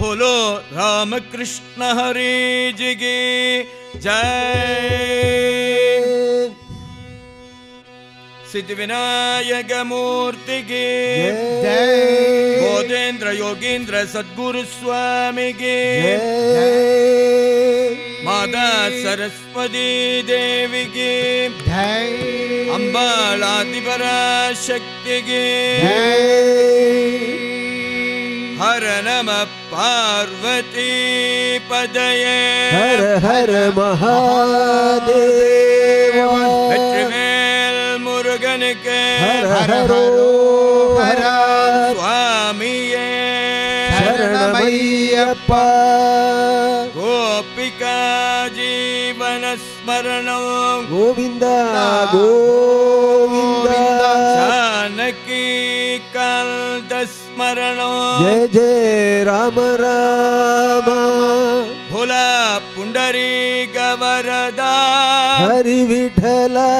बोलो रामकृष्ण हरि जी की जय। सिद्धिविनायक मूर्ति की जय। बोधेंद्र योगींद्र सद्गुरु स्वामी की जय। माता सरस्वती देवी की जय। अम्बालादिपराशक्ति की जय। हर नमः पार्वती पदये। हर हर महादेव। வெற்றிவேல் முருகனுக்கு हर हर हर சுவாமியே शरणमय्यप्पा। गोपिका जीवन स्मरणं गोविंद गोविंद। जानकी कांत स्मरणं जय जय राम राम। भोला पुंडरीक वरदा हरि विठला।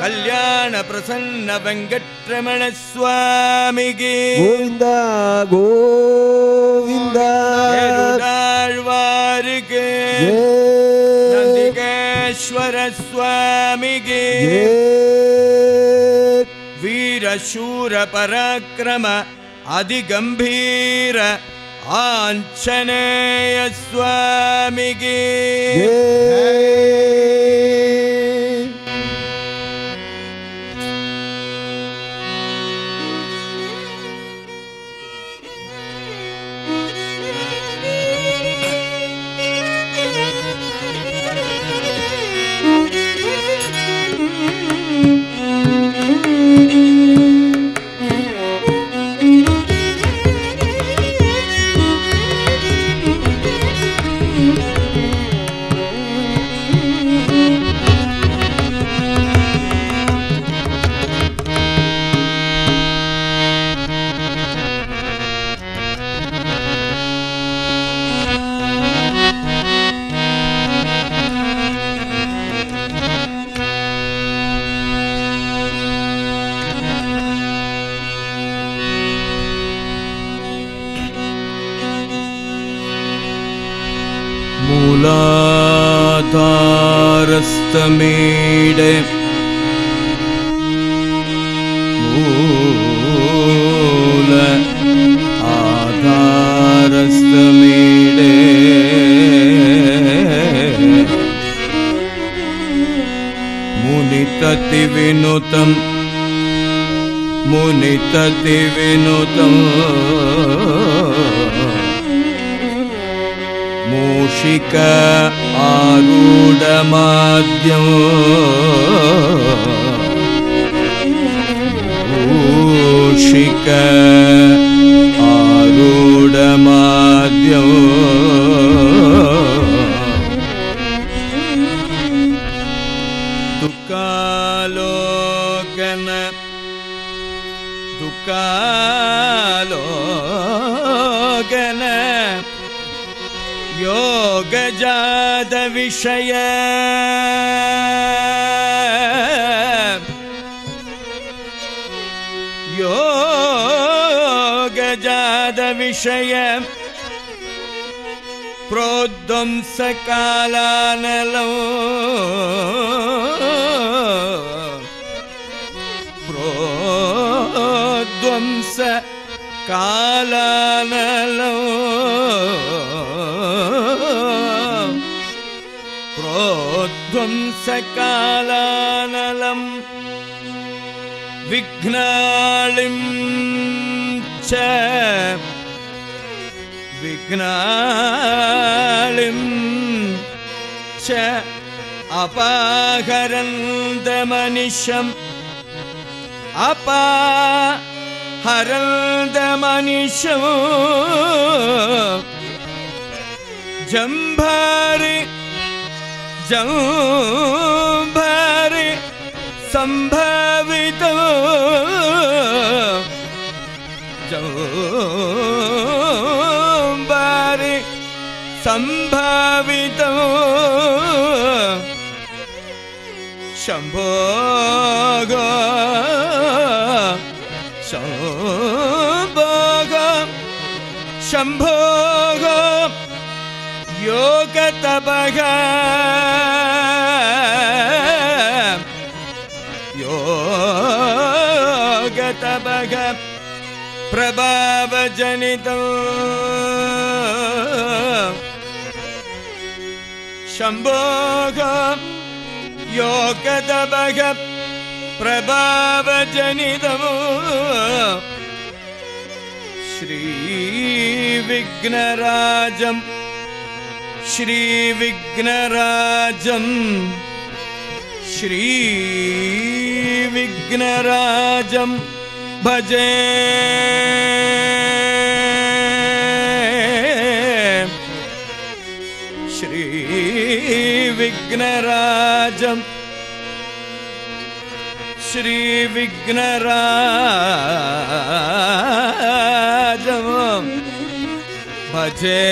कल्याण प्रसन्न वेंकटरमण स्वामी की गोविंद गोविंद। गरुडाழ்வார் के नंदिकेश्वर स्वामी की वीर शूर पराक्रम अधिगंभीर आंजनेय स्वामी की मूलाधारस्तमीडे मूल आधारस्तमीडे मुनितति विनुतं मुनितति विनुतं मूषिक आरूढमाद्यं मूषिक आरूढमाद्यं दुःखालोकन दुःखालोकन योगजात विषय योगजात विषय प्रोध्वंसकालानलं प्रोध्वंसकालानलं प्रोध्वंसकालानलं विघ्नालिं च विघ्नालिं च अपाहरन्तमनिशम् अपाहरन्तमनिशम् जम्भारि जम्भारि संभावितो जम्भारि संभावितो शंभो शंभो योगतपग योगतपग प्रभावजनितं शम्भोग योगतपग प्रभावजनितं श्रीविघ्नराजं श्रीविघ्नराजं श्रीविघ्नराजं भजे श्रीविघ्नराजं श्रीविघ्नराजं भजे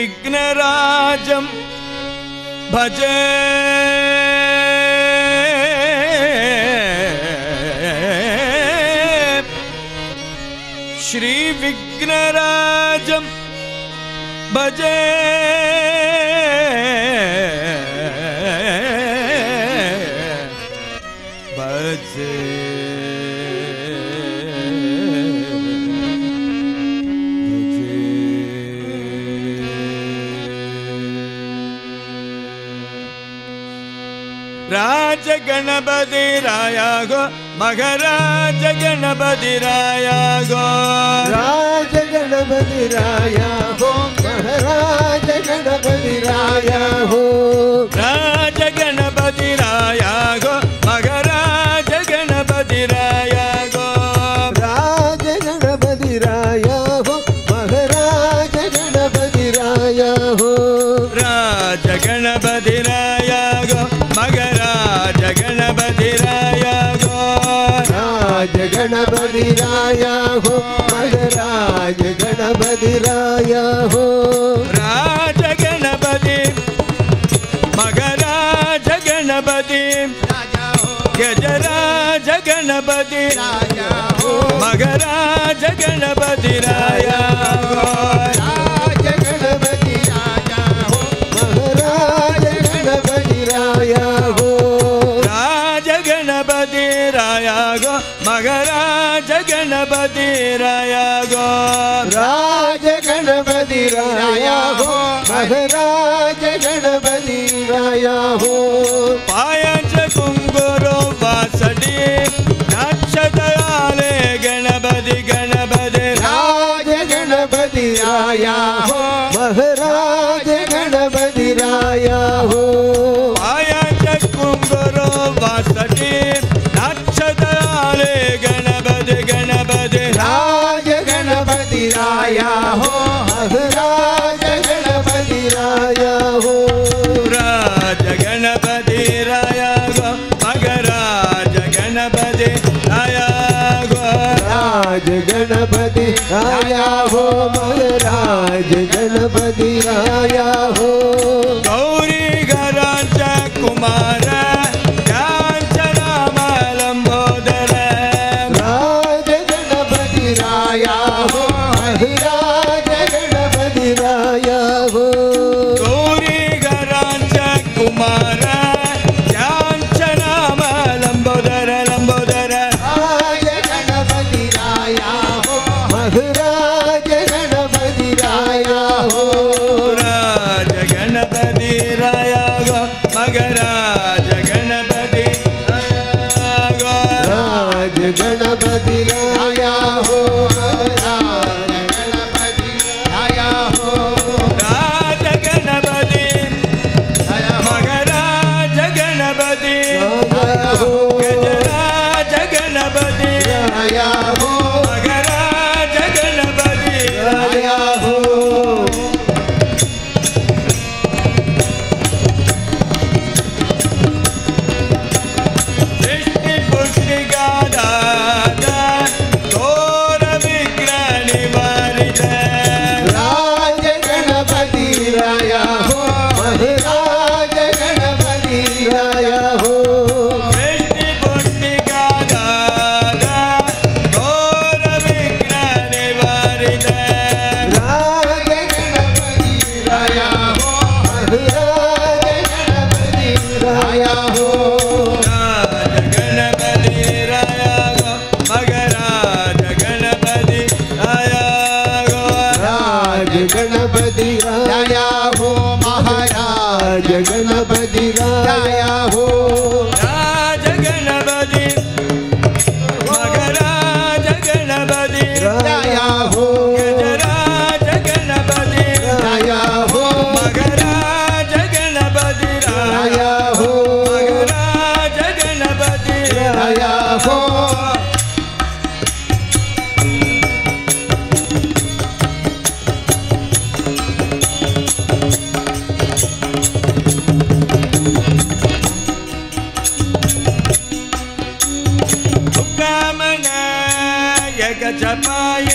श्रीविघ्नराजं भजे श्रीविघ्नराजं भजे भजे राज गणपति राया गो महाराज गणपति राया गो राज गणपति राया हो महाराज गणपति राया हो राज गणपति राया गो महाराज गणपति राया गो राज गणपति राया हो महाराज गणपति राया हो राज गणपति राया गो महाराज गणपति राया गो राज गणपति राया हो महाराज गणपति राया हो राज गणपति महाराज गणपति गजराज गणपति महाराज गणपति राया गो राज गणपति राया हो महाराज गणपति राया हो राज गणपति राया गो महाराज गणपति राया गो राज गणपति राया हो महाराज गणपति राया हो पायच कुंगुरो वासडी नाक्षतयाले गणपति गणपति राज गणपति राया हो महाराज गणपति राया हो पायच कुंगुरो वासडी नाक्षतयाले गणपति गणपति राज गणपति राया हो महाराज गणपति राया हो राज गणपति राया गो महाराज गणपति राया गो राज गणपति राया हो महाराज गणपति राया हो गौरी गरांच कुमार कांचनामलंबोदर राज गणपति राया हो महाराज गणपति राया हो गौरी गरांच कुमार कांचनामलंबोदर लंबोदर राज गणपति राया हो महाराज गणपति राया हो राज गणपति राया हो महाराज गणपति राया हो राज गणपति महाराज गणपति राया हो गजराज गणपति राया हो महाराज गणपति राया हो महाराज गणपति राया हो जपाई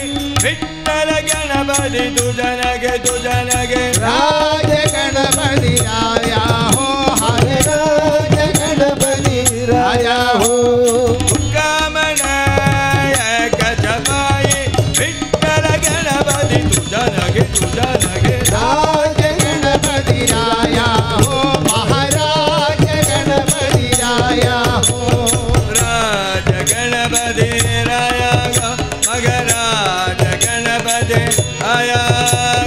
विठ्ठल गणपति तुझनगे तुझनगे राज गणपति राया हो हरे राज गणपति राया हो कामनायक जपाई विठ्ठल गणपति तुझनगे तुझनगे राज गणपति राया हो महाराज गणपति राया हो राज गणपति राया मगराज गणपति आया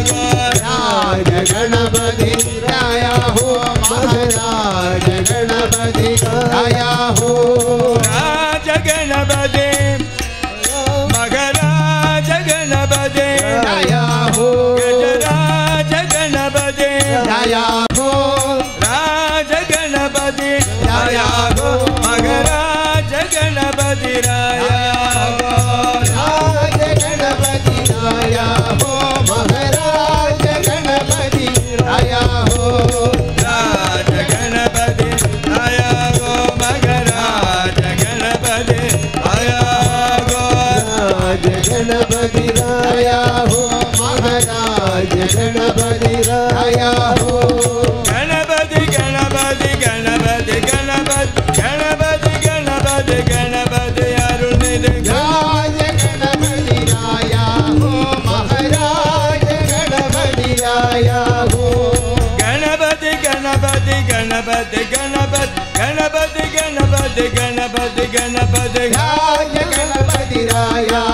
गो राज गणपति राया हो महाराज गणपति राया हो राज गणपति मगराज गणपति राया हो गजराज गणपति राया हो राज गणपति राया गो मगराज गणपति राया गो राज गणपति राया हो महाराज गणपति राया हो राज गणपति आया गो मगराज गणपति आया गो राज गणपति राया हो महाराज गणपति राया हो गणपति गणपति गणपति गणपति गणपति गणपति गणपति अरुणित राज गणपति राया हो महाराज गणपति राया हो गणपति गणपति गणपति गणपति गणपति गणपति गणपति गणपति राज गणपति राया हो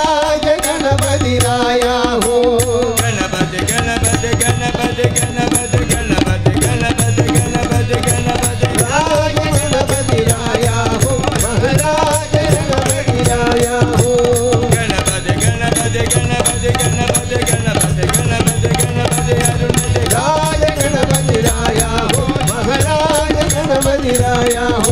महाराज गणपति राया हो गणपति गणपति गणपति गणपति गणपति गणपति गणपति गणपति राज गणपति राया हो महाराज गणपति राया हो गणपति गणपति गणपति गणपति गणपति गणपति गणपति अरुणित राज गणपति राया हो महाराज गणपति राया हो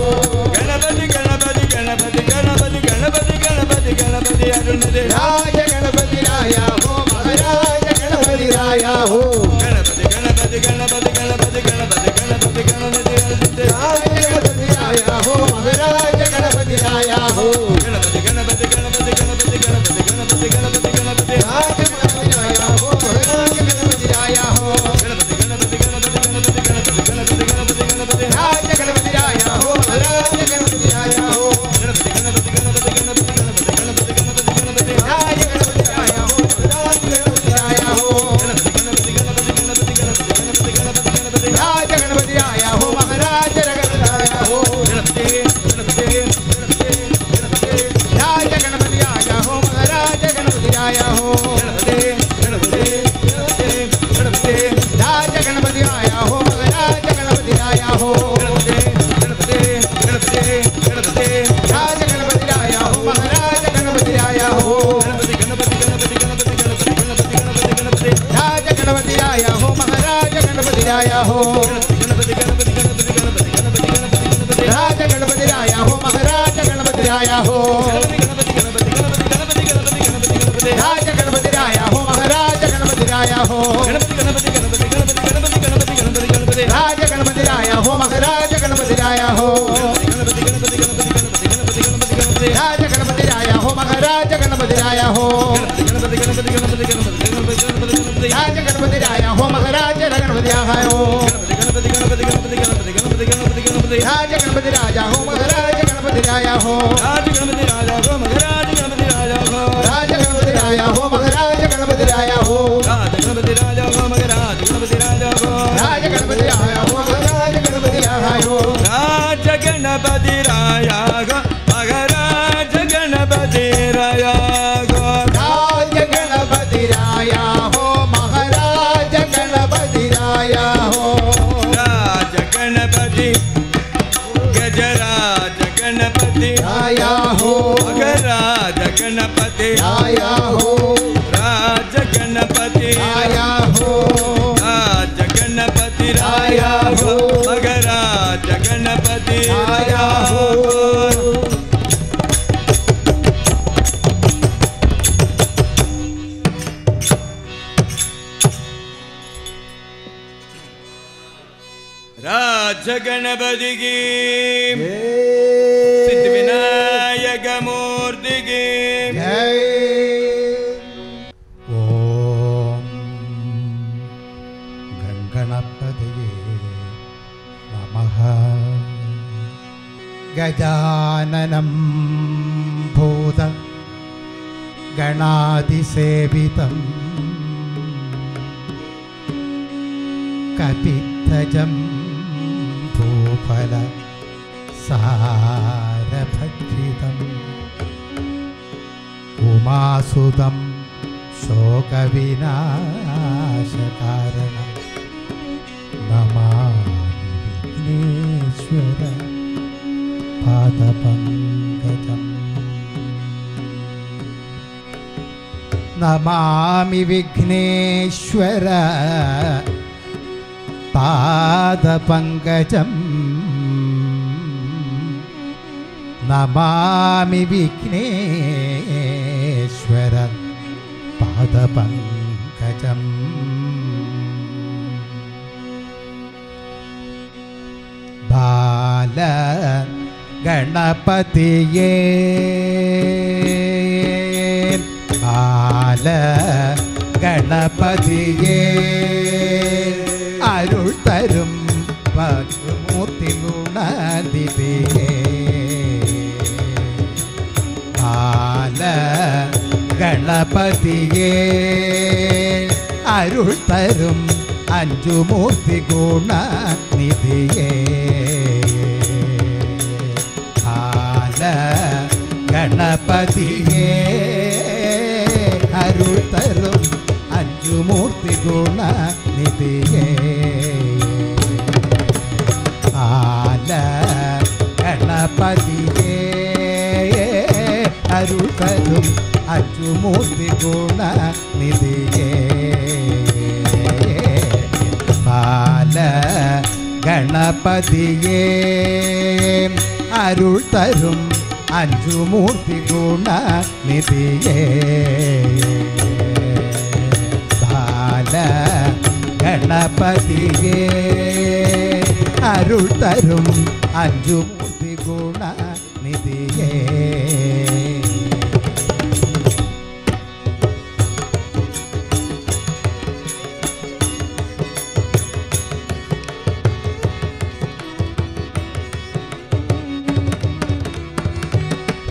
गणपति गणपति गणपति गणपति गणपति गणपति गणपति अरुणित राज गणपति राया हो महाराज गणपति राया हो गणपति गणपति गणपति गणपति गणपति गणपति गणपति अरुणित राज गणपति राया हो महाराज गणपति राया हो गणपति गणपति गणपति गणपति गणपति गणपति गणपति गणपति राज गणपति राया हो महाराज गणपति राया हो गणपति गणपति गणपति गणपति गणपति गणपति गणपति गणपति राज गणपति राया हो महाराज गणपति राया हो गणपति गणपति गणपति गणपति गणपति गणपति गणपति गणपति राज गणपति राया हो महाराज गणपति राया हो गणपति गणपति गणपति गणपति गणपति गणपति गणपति गणपति राज गणपति राया हो महाराज गणपति राया हो गणपति गणपति गणपति गणपति राज गणपति राया हो महाराज गणपति राया हो गणपति गणपति गणपति गणपति राज गणपति राया हो महाराज गणपति राया हो गणपति गणपति गणपति गणपति राज गणपति राया हो महाराज गणपति राया हो गणपति गणपति गणपति गणपति गणपति गणपति गणपति गणपति राज गणपति राया हो महाराज गणपति राया हो गणपति गणपति गणपति गणपति गणपति गणपति गणपति राज गणपति राया हो महाराज गणपति राया हो गणपति गणपति गणपति गणपति गणपति गणपति गणपति राज गणपति राया हो महाराज गणपति राया हो गणपति गणपति गणपति गणपति गणपति गणपति गणपति गणपति राज गणपति राया हो महाराज गणपति राया हो गणपति गणपति गणपति गणपति गणपति गणपति गणपति राज गणपति राया हो महाराज गणपति राया हो गणपति गणपति गणपति गणपति गणपति गणपति गणपति राज गणपति राया हो महाराज गणपति राया हो गणपति गणपति गणपति गणपति गणपति गणपति गणपति राज गणपति राजा हो महाराज गणपति राया हो राज गणपति राजा हो महाराज गणपति राजा हो राज गणपति राया हो महाराज गणपति राया हो राज गणपति राजा हो महाराज गणपति राजा हो राज गणपति राया हो महाराज गणपति राया हो राज गणपति राया हो महाराज गणपति राया हो राज गणपति राया राया हो राज गणपति राया हो मगराज गणपति राया हो राज गणपति की सिद्ध विनायक मूर्ति की जय। ओम गणपतये नमः। गजाननं भूत गणाधिसेवितं कपित्थजं भूफल सारभक्षितम् उमासुतं शोकविनाशकारणं नमामि विघ्नेश्वर पादपङ्कजम् नमामि विघ्नेश्वर पादपङ्कजम् नमामि विघ्नेश्वर पादपङ्कजम् बाल गणपतिये बाल गणपतिये अरुள் தரும் பத்மூர்த்தி குணாதிதியே பால கணபதியே அருள் தரும் அஞ்சு மூர்த்தி குணாநிதியே பால கணபதியே அருள் தரும் அஞ்சு மூர்த்தி குணாநிதியே பால गणपतिये अरुள் தரும் அஞ்சு மூர்த்தி குணாநிதியே பால गणपतिये अरुள் தரும் அஞ்சு மூர்த்தி குணாநிதியே பால गणपतिये अरुள் தரும் அஞ்சு மூர்த்தி குணாநிதியே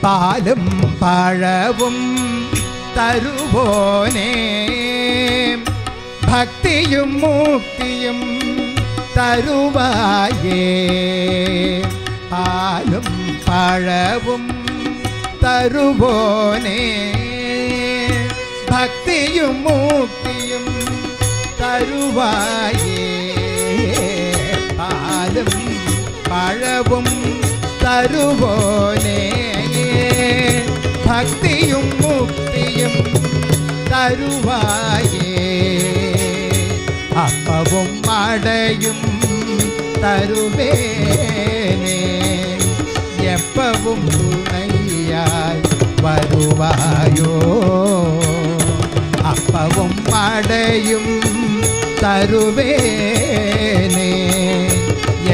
பாலும் பழவும் தருவோனே பக்தியும் முக்தியும் தருவாயே பாலும் பழவும் தருவோனே பக்தியும் முக்தியும் தருவாயே பாலும் பழவும் தருவோனே பக்தியும் முக்தியும் தருவாயே அப்பவும் அடையும் தருவேனே எப்பவும் துணையாய் வருவாயோ அப்பவும் அடையும் தருவேனே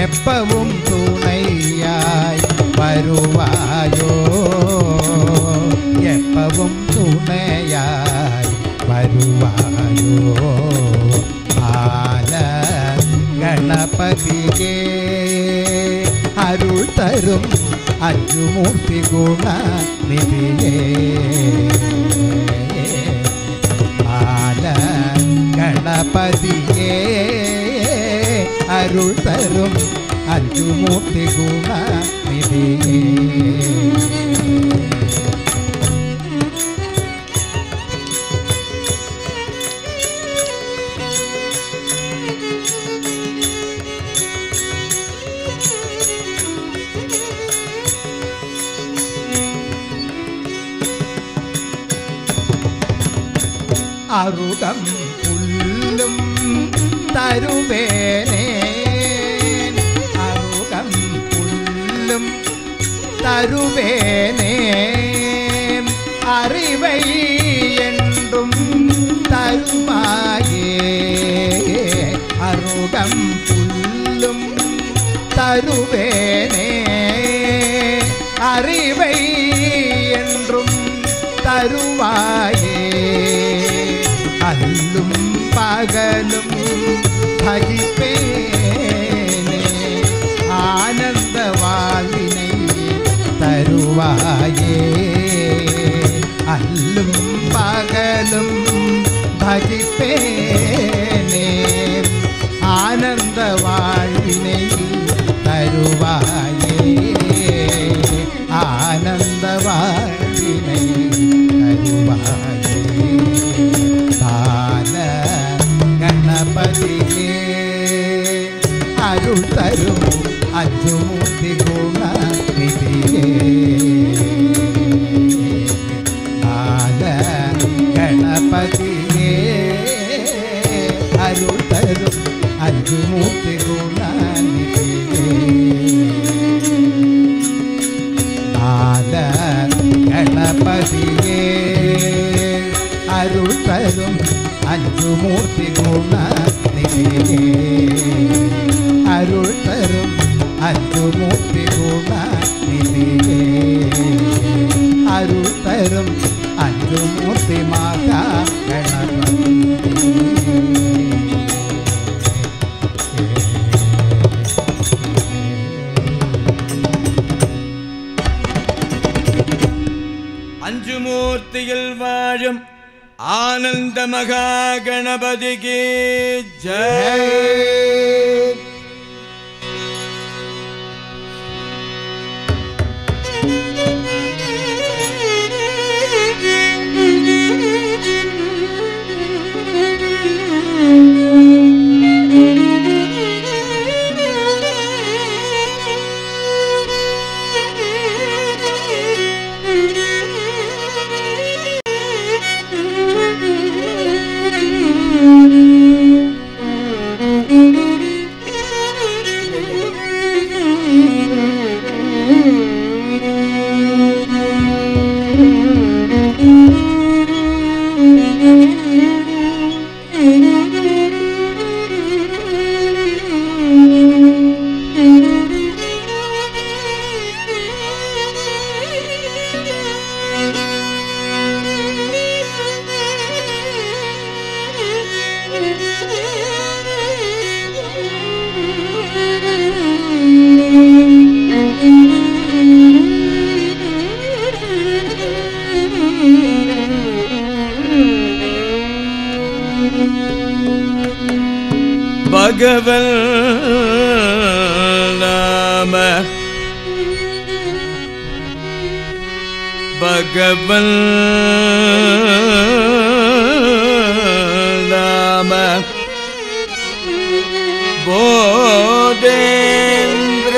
எப்பவும் துணையாய் வருவாயோ எப்பவும் துணையாய் வருவாயோ பால गणपतिये अरुள் தரும் அஞ்சு மூர்த்தி குணாநிதியே பால गणपतिये अरुள் தரும் அஞ்சு மூர்த்தி குணாநிதியே அருகம் புல்லும் தருவேனே அருகம் புல்லும் தருவேனே அறிவை என்றும் தருவாயே அருகம் புல்லும் தருவேனே அறிவை என்றும் தருவாயே அல்லும் பகலும் பஜிப்பேனே ஆனந்த வாழ்வினை தருவாயே அல்லும் பகலும் பஜிப்பேனே ஆனந்த வாழ்வினை தருவாயே ஆனந்த வாழ்வினை தருவாயே பால கணபதியே அருள் தரும் அஞ்சுமூர்த்தி குணநிதியே பால கணபதியே அருள் தரும் அஞ்சுமூர்த்தி குணநிதியே பால கணபதியே அருள் தரும் அஞ்சுமூர்த்தி குணநிதியே அருள் தரும் அஞ்சுமூர்த்தி குணநிதியே அருள் தரும் அஞ்சுமூர்த்தி மாதா கணபதி அஞ்சுமூர்த்தியில் வாழும் ஆனந்த மகா கணபதிக்கு ஜெய். பகவன் நாம பகவன் நாம போதேந்திர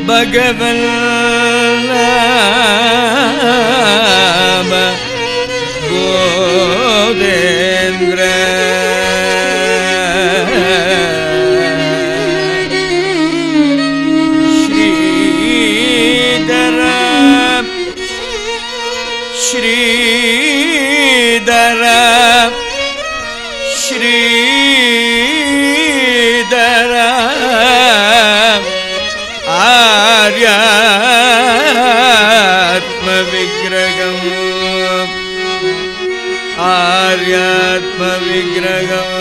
பகவன் போதேந்திர ஸ்ரீதர ஸ்ரீதர ஸ்ரீதர ஆர்யாத்ம விக்கிரகம் ஆர்யாத்ம விக்கிரகம்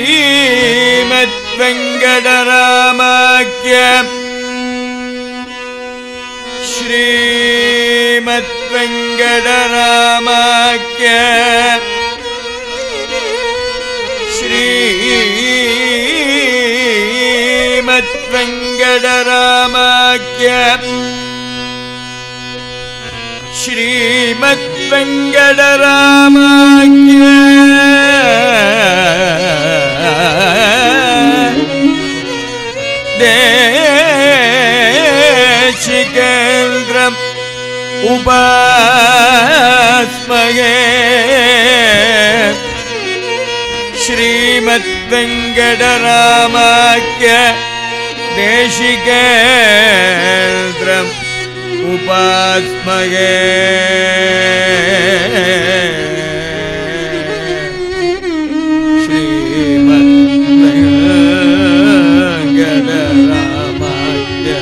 ஸ்ரீமத் வெங்கடராமாக்ய ஸ்ரீமத் வெங்கடராமாக்ய ஸ்ரீமத் வெங்கடராமாக்ய ஸ்ரீமத் வெங்கடராமாக்ய देशिकेन्द्रम् उपास्महे श्रीमद्वेङ्कटरामाख्य देशिकेन्द्रम् उपास्महे श्रीमद्वेङ्कटरामाख्य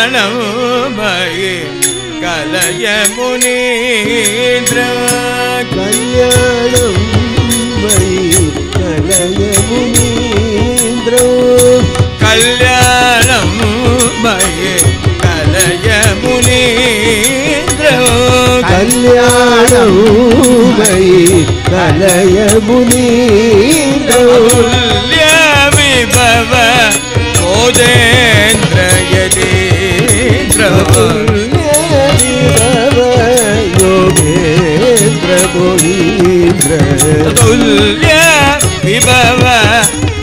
कल्याणमयि कलय मुनीन्द्र कल्याणमयि कलय मुनीन्द्र कल्याणमयि कलय मुनीन्द्र कल्याणमयि कलय मुनीन्द्र तुल्य विभव मोदेन्द्र यतीन्द्र योगेन्द्र मुनीन्द्र तुल्य विभव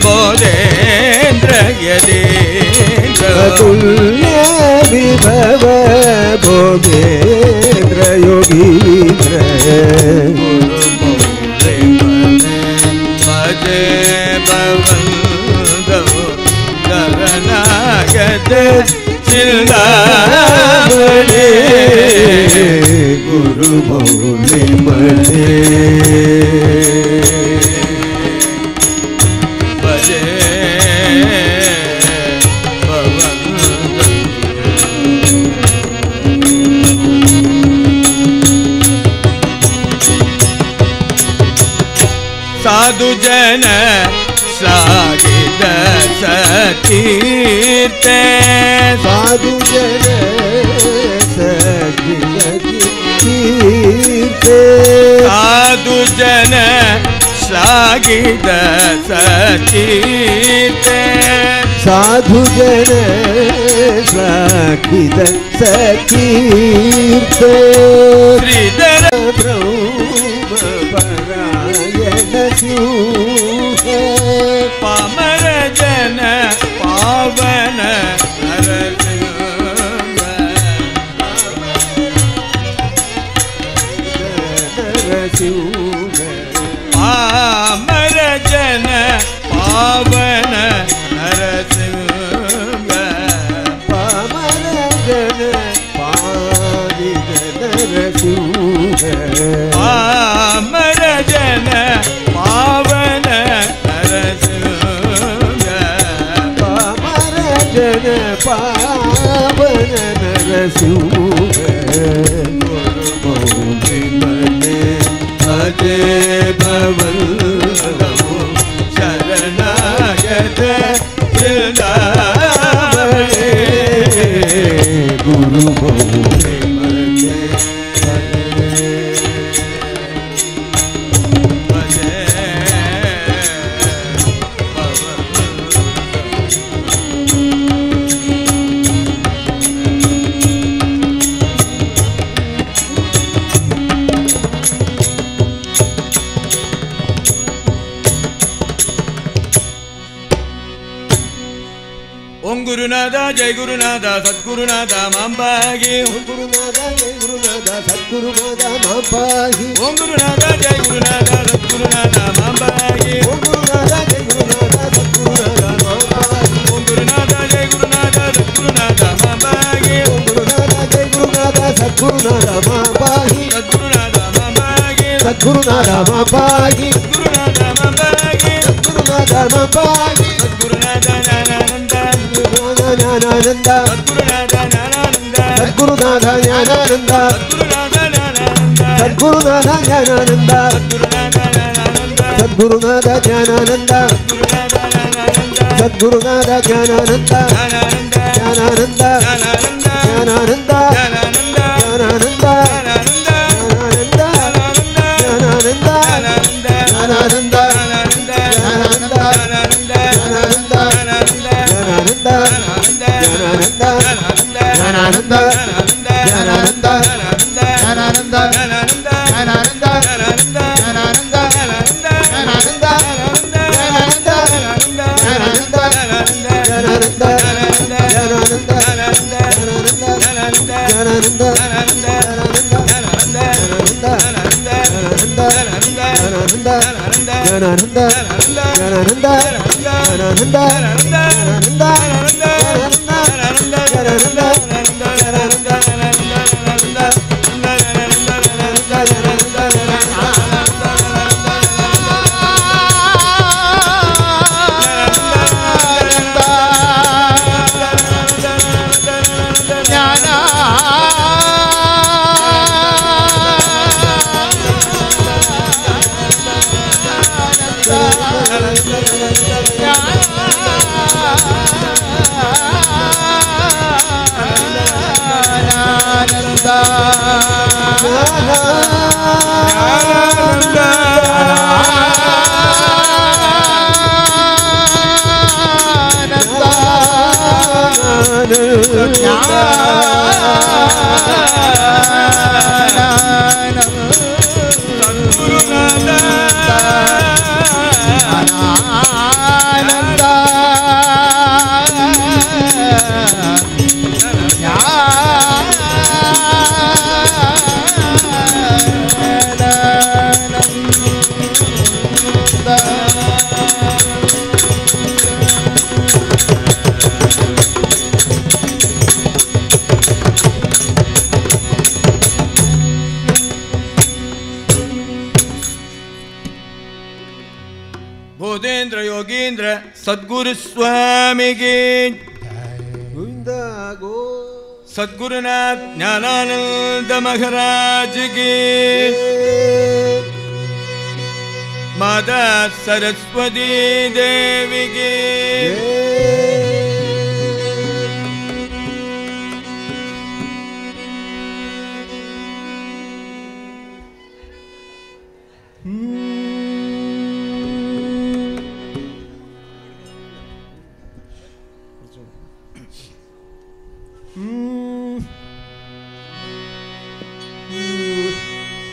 मोदेन्द्र यतीन्द्र तुल्य विभव भोगेन्द्र योगीन्द्र भजे भवन्दो शरणागत चिन्तामणि गुरु मौलि मणे भजे भवन्दो साधु जन सागित सतीर्थे साधु जन सतीर्थे साधु जन सागित सतीर्थे साधु जन श्लाघित सकीर्त श्रीधर ब्रह्म परायण स्यूह पामर जन पावन नरसिंह पामर जन पावन नरसिंह पामर जन पाविन नरसिंह पामर जन पावन नरसिंह पामर जन पावन नरसिंह अजय भवन शरणागत गुरु ओम गुरुनाथा जय गुरुनाथा सद्गुरुनाथा मां पाहि गुरुनाथा जय गुरुनाथा सद्गुरुनाथा मां पाहि ओम गुरुनाथा जय गुरुनाथा सद्गुरुनाथा मां पाहि ओम गुरुनाथा जय गुरुनाथा सद्गुरुनाथा मां पाहि ओम गुरुनाथा जय गुरुनाथा सद्गुरुनाथा मां पाहि ओम गुरुनाथा जय गुरुनाथा सद्गुरुनाथा मां पाहि सद्गुरुनाथा मां पाहि सद्गुरुनाथा मां पाहि सद्गुरुनाथा मां पाहि सद्गुरुनाथा मां पाहि सद्गुरुनाथा ज्ञानानंद ज्ञानानंद सद्गुरुनाथा ज्ञानानंद सद्गुरुनाथा ज्ञानानंद सद्गुरुनाथा ज्ञानानंद सद्गुरुनाथा ज्ञानानंद सद्गुरुनाथा ज्ञानानंद ज्ञानानंद ज्ञानानंद ज्ञानानंद ज्ञानानंद ज्ञानानंद भूतेन्द्र योगीन्द्र सद्गुरु स्वामी की सद्गुरुनाथ ज्ञानानंद महाराज की माता सरस्वती देवी की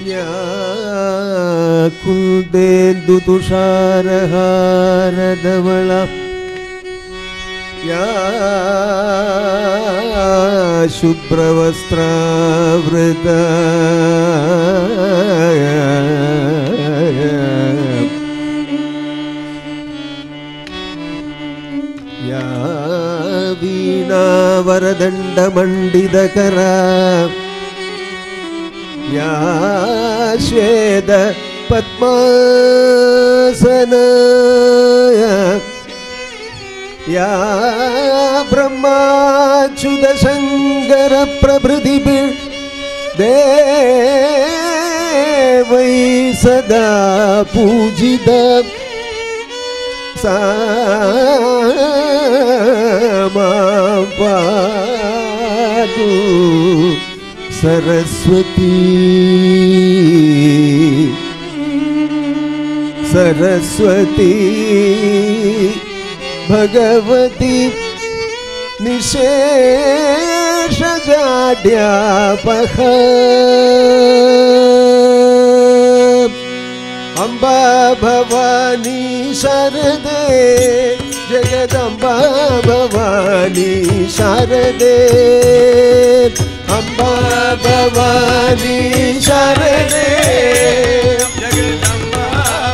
या कुन्देन्दु तुषारहारधवला या शुभ्रवस्त्रावृता या वीणावरदण्डमण्डितकरा या श्वेत पद्मासना या ब्रह्माच्युतशङ्कर प्रभृतिभिः देवै सदा पूजिता सा मां पातु सरस्वती सरस्वती भगवती निशेषजाड्यापः अम्बा भवानी शारदे जगदम्बा भवानी शारदे अम्बा भवानी शारदे जगदम्बा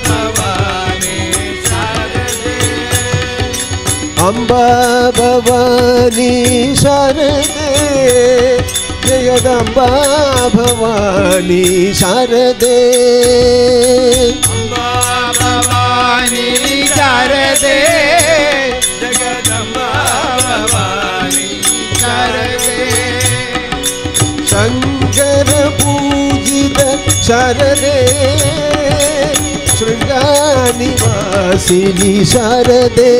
भवानी शारदे अम्बा भवानी शारदे जगदम्बा भवानी शारदे अम्बा भवानी शारदे जगदम्बा भवानी शारदे शंकर पूजित शारदे शृंगानिवासिनी शारदे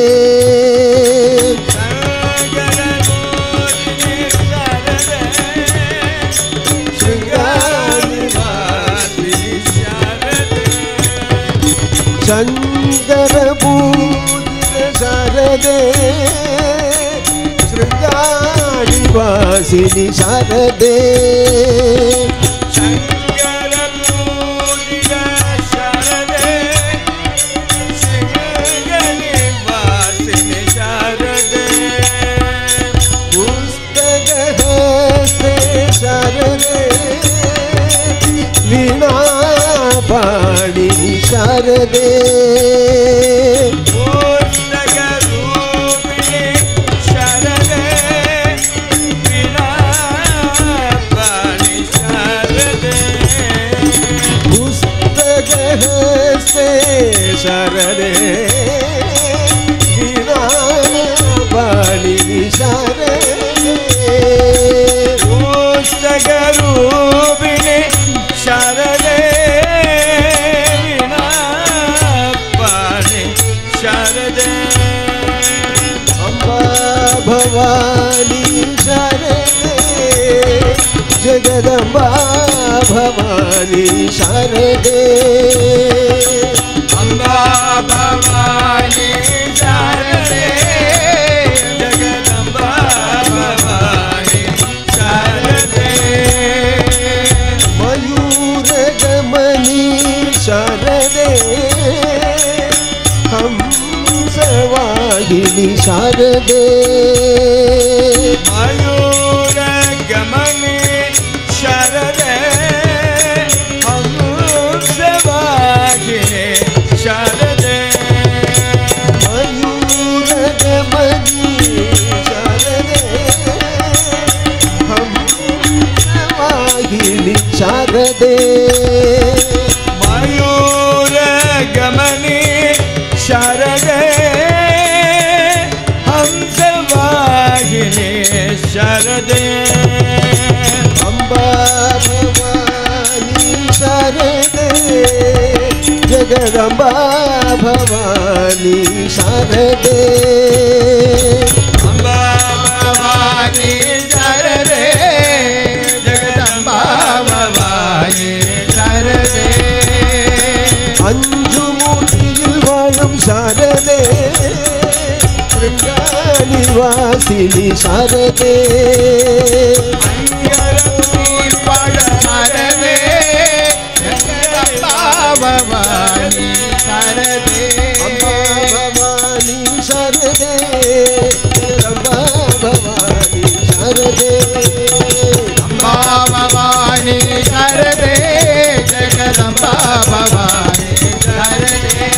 शंकर पूजित शारदे शृंगानिवासिनी शारदे शंकर पूजित शारदे शृंगानिवासिनी शारदे पुस्तक हस्ते शारदे वीणा पाणि शारदे पुस्तक रूपिणी शारदे वीणा पाणि शारदे पुस्तक हस्ते शारदे वीणा पाणि शारदे पुस्तक रूपिणी शारदे वीणा पाणि शारदे अम्बा भवानी शारदे जगदम्बा भवानी शारदे अम्बा भवानी शारदे जगदम्बा भवानी शारदे मयूरगमनी शारदे हंसवाहिनी शारदे मयूरगमनी शारदे हंसवाहिनी शारदे मयूरगमनी शारदे हंसवाहिनी शारदे मयूरगमनी शारदे हंसवाहिनी शारदे अम्बा भवानी शारदे जगदम्बा भवानी शारदे अम्बा भवानी शारदे जगदम्बा भवानी शारदे अंजुमुखिயில் வாழும் शारदे शृंगानिवासिनी ವಾಸಿನಿ ಶಾರದೆ ಶಾರದೆ ಭವಾನಿ ಶಾರದೆ ಭವಾನಿ ಶಾರದೆ ರಂಭಾ ಭವಾನಿ ಶಾರದೆ ಅಂಬಾ ಭವಾನಿ ಶಾರದೆ ಜಗದಂಬಾ ಭವಾನಿ ಶಾರದೆ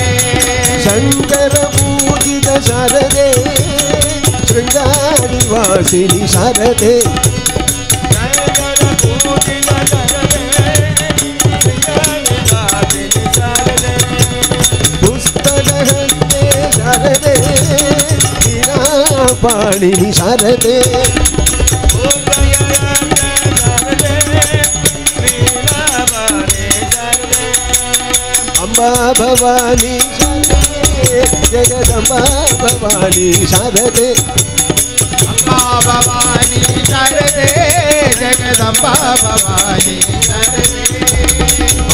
ಶಂಕರ ಪೂಜಿತ ಶಾರದೆ ಶೃಂಗಾರಿ ವಾಸಿನಿ ಶಾರದೆ ಪುಸ್ತಕಹಸ್ತೆ ಶಾರದೆ ವೀಣಾಪಾಣಿನಿ ಶಾರದೆ ಅಂಬಾ ಭವಾನಿ ಶಾರದೆ ಜಗದಂಬಾ ಭವಾನಿ ಶಾರದೆ ಅಂಬಾ ಭವಾನಿ ಶಾರದೆ ಜಗದಂಬಾ ಭವಾನಿ ಶಾರದೆ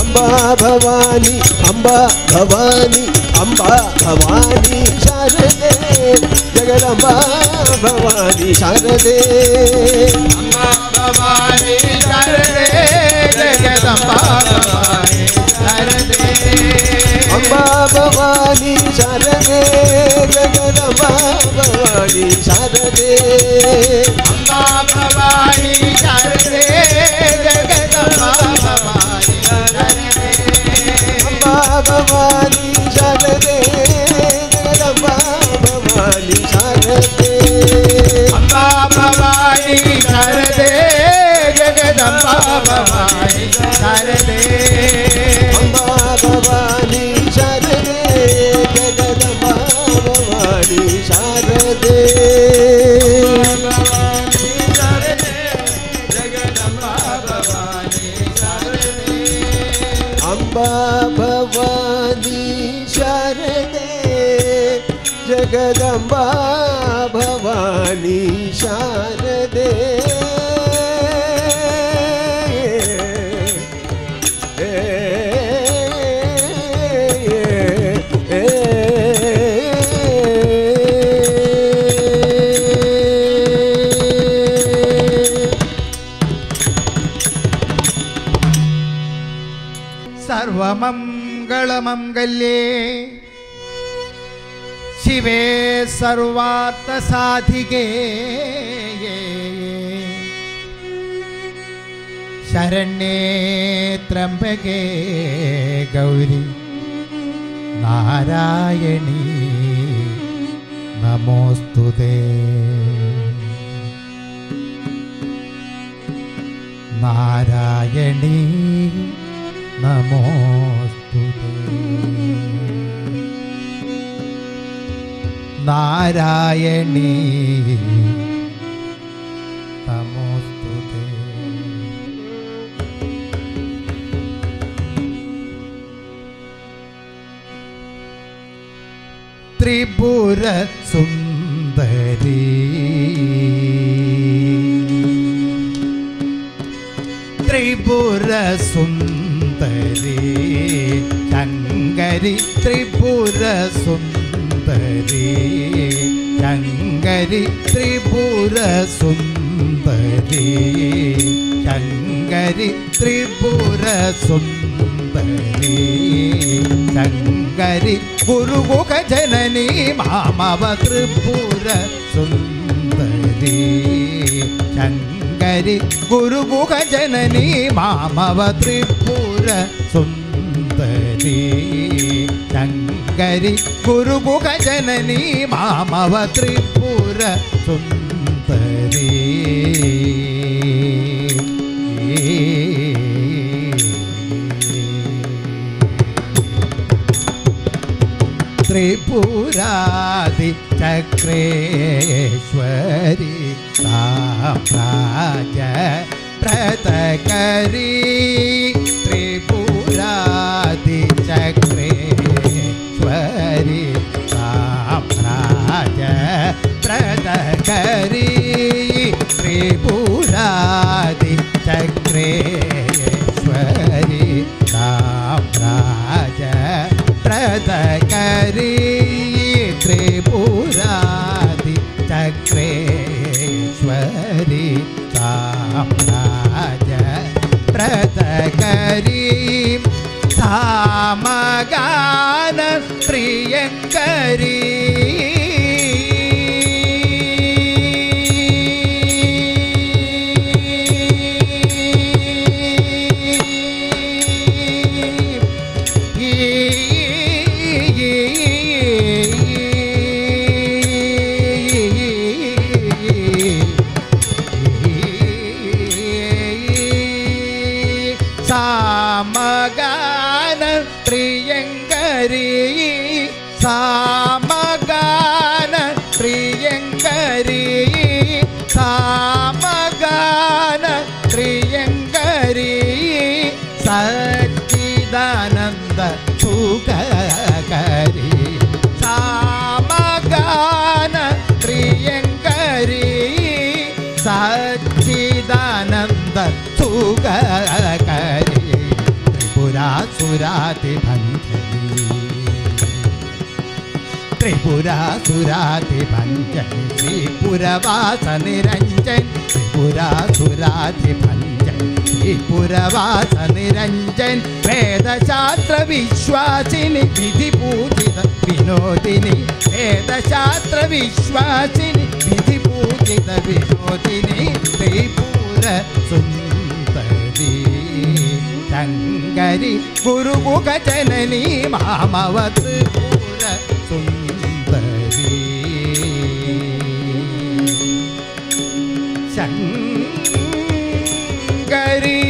ಅಂಬಾ ಭವಾನಿ ಅಂಬಾ ಭವಾನಿ ಅಂಬಾ ಭವಾನಿ ಶಾರದೆ ಜಗದಂಬಾ ಭವಾನಿ ಶಾರದೆ ಅಂಬಾ ಭವಾನಿ ಶಾರದೆ ಜಗದಂಬಾ ಭವಾನಿ ಶಾರದೆ ಅಂಬಾ ಭವಾನಿ ಶಾರದೆ ಜಗದಂಬಾ ಭವಾನಿ ಶಾರದೆ ಅಂಬಾ ಭವಾನಿ ಶಾರದೆ ಜಗದಂಬಾ ಭವಾನಿ ಶಾರದೆ ಅಂಬಾ ಭವಾನಿ ಶಾರದೆ ಜಗದಂಬಾ ಭವಾನಿ ಶಾರದೆ ಅಂಬಾ ಭವಾನಿ ಶಾರದೆ ಜಗದಂಬಾ ಭವಾನಿ ಶಾರದೆ ಅಂಬಾ ಭವಾನಿ ಶಾರದೆ ಜಗದಂಬಾ ಭವಾನಿ ಶಾರದೆ ಅಂಬಾ ಭವಾನಿ ಶಾರದೆ ಜಗದಂಬಾ ಭವಾನಿ ಶಾರದೆ ಸರ್ವಮಂಗಳಮಂಗಲ್ಯೇ ಶಿವೇ ಸರ್ವಾರ್ಥ ಸಾಧಿಗೆ ಶರಣ್ಯೇ ತ್ರ್ಯಂಬಕೆ ಗೌರಿ ನಾರಾಯಣಿ ನಮೋಸ್ತುತೇ ನಾರಾಯಣಿ നമോസ്തുതേ നാരായണീ നമോസ്തുതേ ത്രിപുര സുന്ദരീ ത്രിപുര സുന്ദരീ ശങ്കരി ത്രിപുര സുന്ദരീ ശങ്കരി ത്രിപുര സുന്ദരീ ശങ്കരി ത്രിപുര സുന്ദരീ ശങ്കരി ഗുരുഗുഖ ജനനി മാമവ ത്രിപുര സുന്ദരീ ശങ്കരി ഗുരുഗുഖ ജനനി മാമവ ത്രിപുര സുന്ദരീ ശങ്കരി ഗുരുഗുഖ ജനനി മാമവ ത്രിപുര സുന്ദരീ ത്രിപുരാതി ചക്രേശ്വരി സാമ്രാജ പ്രതകരി ത്രിപുരാതി ചക്രേശ്വരി സാമ്രാജ പ്രതകരി ത്രിപുരാതി ചക്രേശ്വരി സാമ്രാജ പ്രതകരി ത്രിപുരാതി ചക്രേ शङ्करी साम्राज्य प्रदकरी सामगान प्रियङ्करी सामगान प्रियङ्करी सामगान प्रियङ्करी सामगान प्रियङ्करी सच्चिदानन्द सुखकरी सामगान प्रियङ्करी सच्चिदानन्द सुखकरी त्रिपुरासुरातिभञ्जनी त्रिपुरासुरातिभञ्जनी त्रिपुरवासनिरञ्जन त्रिपुरासुरातिभञ्जनी त्रिपुरवासनिरञ्जन वेदशास्त्रविश्वासिनि विधिपूजित विनोदिनी वेदशास्त्रविश्वासिनि विधिपूजित विनोदिनी त्रिपुरसुन्दरी शङ्करी गुरुमुखजननी मामवत् सुन्दरी शङ्करी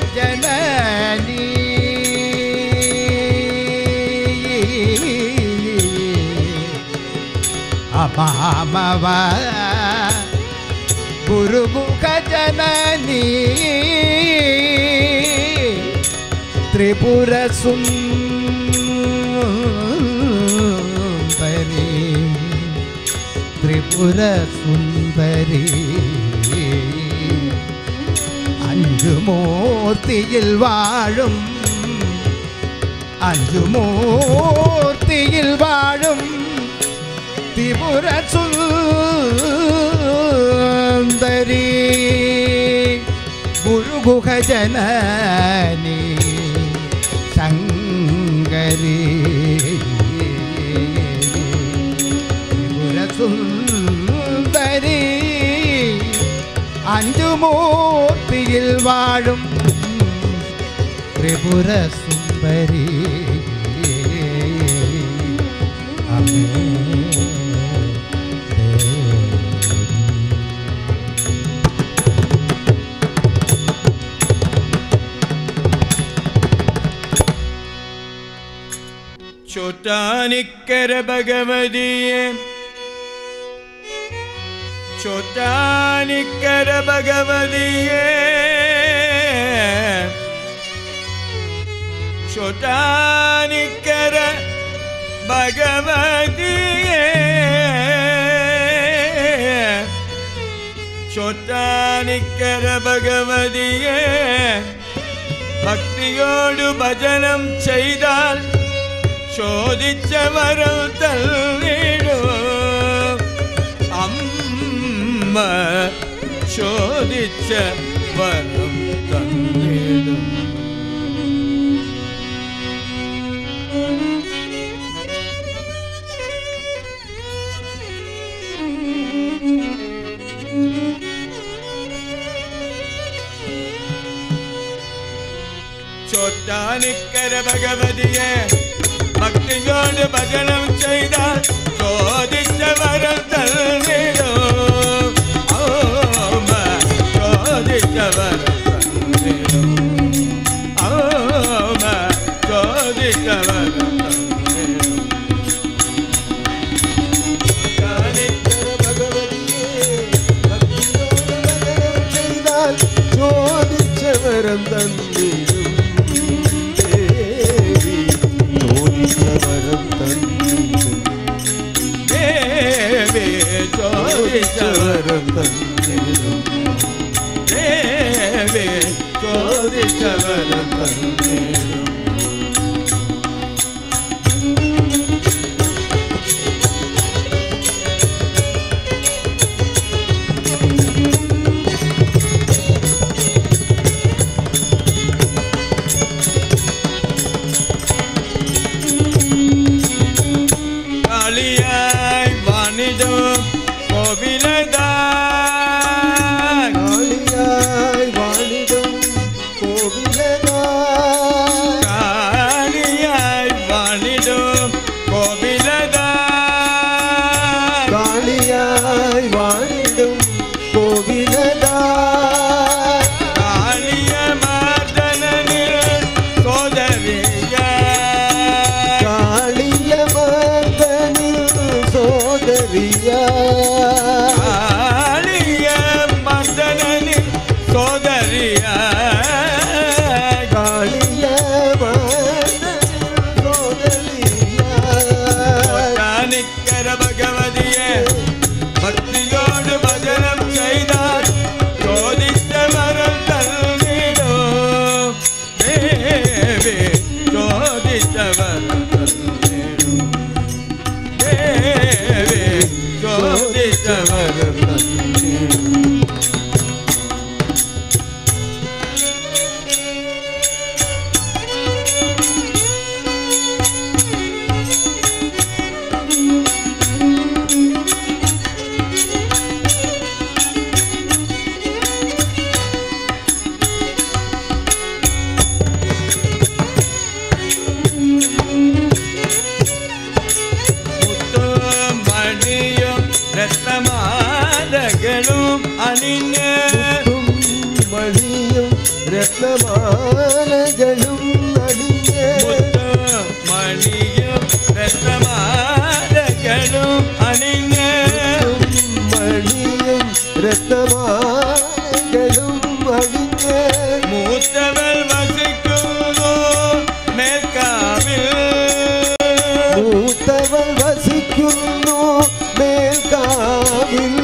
गुरुमुखजननी अमामव गुरुमुखजननी त्रिपुरसुन्दरी त्रिपुरसुन्दरी अञ्जुमूर्तियिल वाழும் अञ्जुमूर्तियिल वाழும் त्रिपुरसुन्दरी गुरुमुखजननी शङ्करी त्रिपुरसुन्दरी अञ्जुमूर्तियिल वाழும் त्रिपुरसुन्दरी चोटानिकर भगवदिये चोटानिकर भगवदिये चोटानिकर भगवदिये चोटानिकर भगवदिये भक्तियोडु भजनम चैदाल ചോദിച്ച വരം തന്നിടും അമ്മ ചോദിച്ച വരം തന്നിടും ചോറ്റാനിക്കര ഭഗവതിയെ ഭക്തിയോട് ഭജനം ചെയ്താൽ ചോദിച്ച വരം തന്നിടും ഓമ ചോദിച്ച വരം തന്നിടും ഓമ ചോദിച്ച വരം തന്നിടും ചോദിച്ച വരം തന്നിടും ദേവി ചോദിച്ച വരം തന്നിടും ദേവി ചോദിച്ച വരം തന്നിടും ദേവി ചോദിച്ച വരം തന്നിടും காளியாய் வாணிடும் கோவிலதான் காளியாய் வாணிடும் கோவிலதான் காளியாய் வாணிடும் கோவிலதான் காளியாய் வாணிடும் கோவிலதான் காளிய மார்தனின் சோதரியாய் காளிய மர்தனின் சோதரியாய் காளிய மார்தனின் சோதரியாய் காளிய மர்தனின் சோதரியாய் நிற்கிற பகவதியே பக்தியோடு பஜனம் செய்தார் ஜோதித்த மரம் தள்ளிடும் தேவி ஜோதித்தவர் தள்ளிடும் தேவி ஜோதித்தவர் தள்ளிடும் மணியும் ரத்னமாலைகளும் அணிந்த மணியும் ரத்னமாலைகளும் அணிந்த மணியும் ரத்னமாலைகளும் அணிந்த மணியும் ரத்னமாலைகளும் அணிந்த மூத்தவள் வசிக்குதோ மேற்காவில் மூத்தவள் வசிക്കുന്നു மேல்காவில்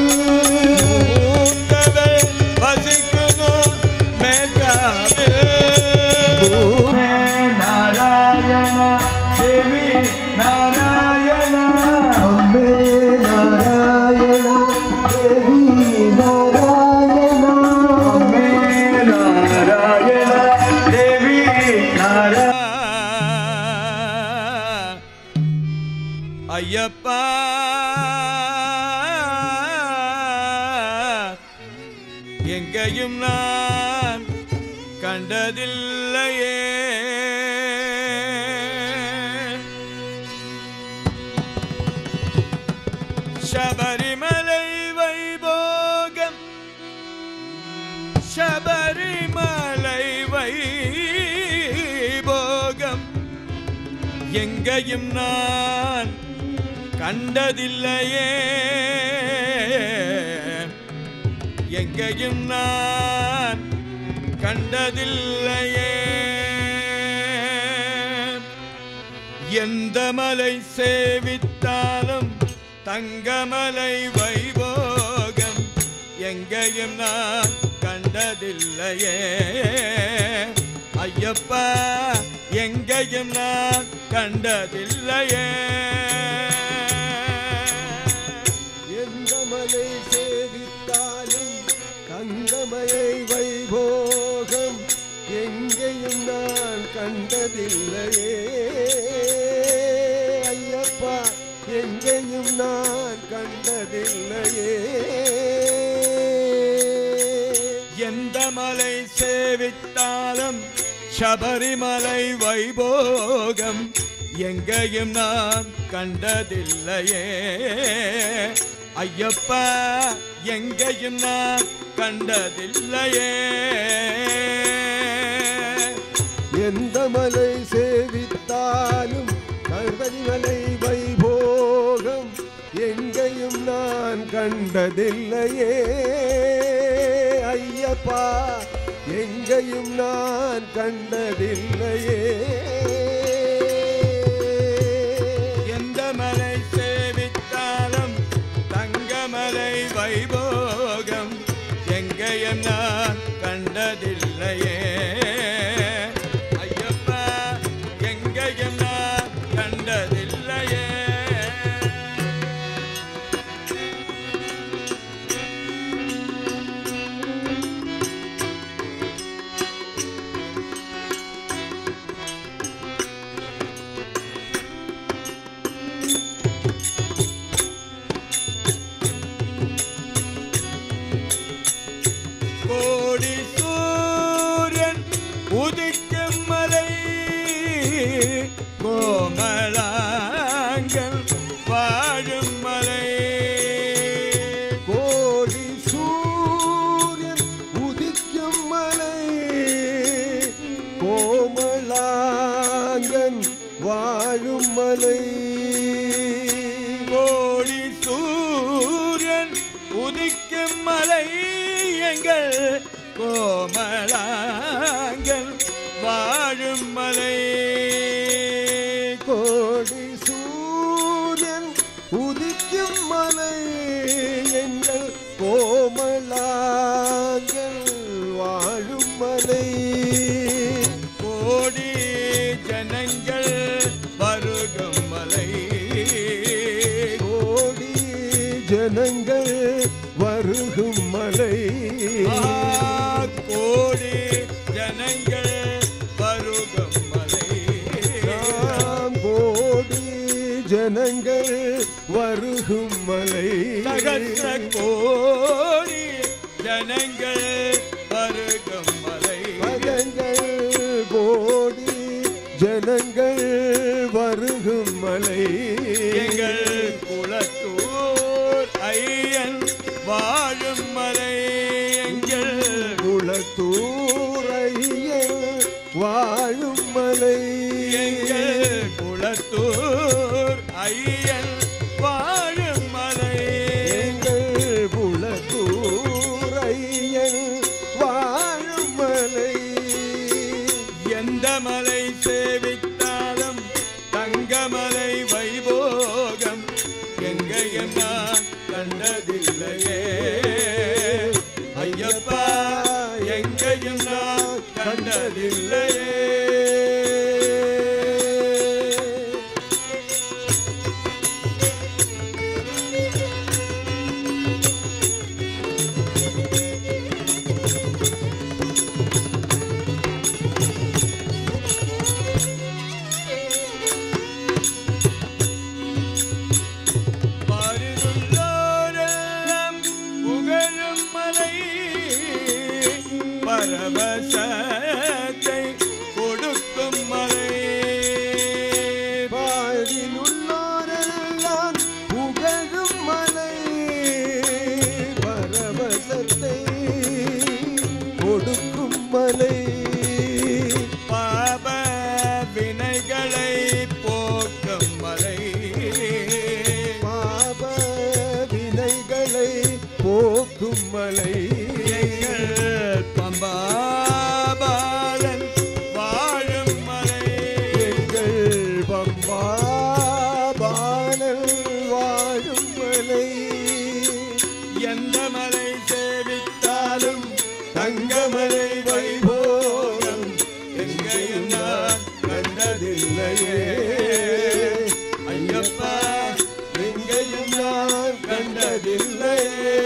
மூத்தவள் வசிக்குதோ மேற்காவில் நாராயண தேவி நாராயண அம்மே நாராயண தேவி நாராயண அம்மே நாராயண தேவி நாராயண ஐயப்பா எங்கேயும் நான் கண்டதில்லையே சபரிமலை வைபோகம் சபரிமலை வைபோகம் எங்கேயும் நான் கண்டதில்லையே எங்கேயும் நான் கண்டதில்லையே எந்த மலை சேவித்தாலும் தங்கமலை வைபோகம் எங்கேயும் நான் கண்டதில்லையே ஐயப்பா எங்கேயும் நான் கண்டதில்லையே எந்த மலை சேவித்தாலும் தங்கமலை வைபோகம் எங்கேயும் நான் கண்டதில்லையே ஐயப்பா எங்கேயும் நான் கண்டதில்லையே எந்த மலை சேவித்தாலும் சபரிமலை வைபோகம் எங்கேயும் நான் கண்டதில்லையே ஐயப்பா எங்கேயும் நான் கண்டதில்லையே எந்த மலை சேவித்தாலும் கருவதிமலை வைபோகம் எங்கேயும் நான் கண்டதில்லையே ஐயப்பா எங்கேயும் நான் கண்டதில்லையே எந்த மலை சேவித்தாலும் தங்கமலை வைபோகம் எங்கேயும் நான் கண்டதில்லையே ஐயப்பா எங்கேயும் நான் கண்டதில்லையே கோமலாங்கல் வாழும் மலை கோடி சூரியன் உதிக்கும் மலை கோமலாங்கன் வாழும் மலை கோடி சூரியன் உதிக்கும் மலை எங்கள் கோமலாங்கல் வாழும் மலை கோடி சூரியன் உதிக்கும் மலை எங்கள் கோமலாங்கல் வாழும் மலை கோடி ஜனங்கள் வருகும் மலை கோடி ஜனங்கள் வருகும் மலை கோடி ஜனங்கள் வருகும் மலை கோடி ஜனங்கள் வருகும் மலை சகஸ்ர கோடி ஜனங்கள் வருகும் மலை பதங்கள் கோடி ஜனங்கள் வருகும் மலை எங்கள் குலத்தூர் ஐயன் வாழும் மலை எங்கள் குளத்தூரையன் வாழும் மலை எங்கள் குலத்தூர் ஐயன் வாழும் மலை எங்கள் குளத்தூரையன் வாழும் மலை எந்த மலை சேவித்தாலும் தங்கமலை வைபோகம் எங்கையும் நான் கண்டதில்லையே ஐயப்பா எங்கையும் நான் கண்டதில்லையே பரவசத்தை கொடுக்கும் மலை பாடியுள்ளோரெல்லாம் புகழும் மலை பரவசத்தை கொடுக்கும் மலை பாப வினைகளை போக்கும் மலை பாப வினைகளை போக்கும் மலை பம்பாபாலன் வாழும் மலை எங்கள் பம்பாபாலன் வாழும் மலை எந்த மலை சேவித்தாலும் தங்கமலை வைபோகம் எங்கையும் நான் கண்டதில்லையே ஐயப்பா எங்கையும் நான் கண்டதில்லையே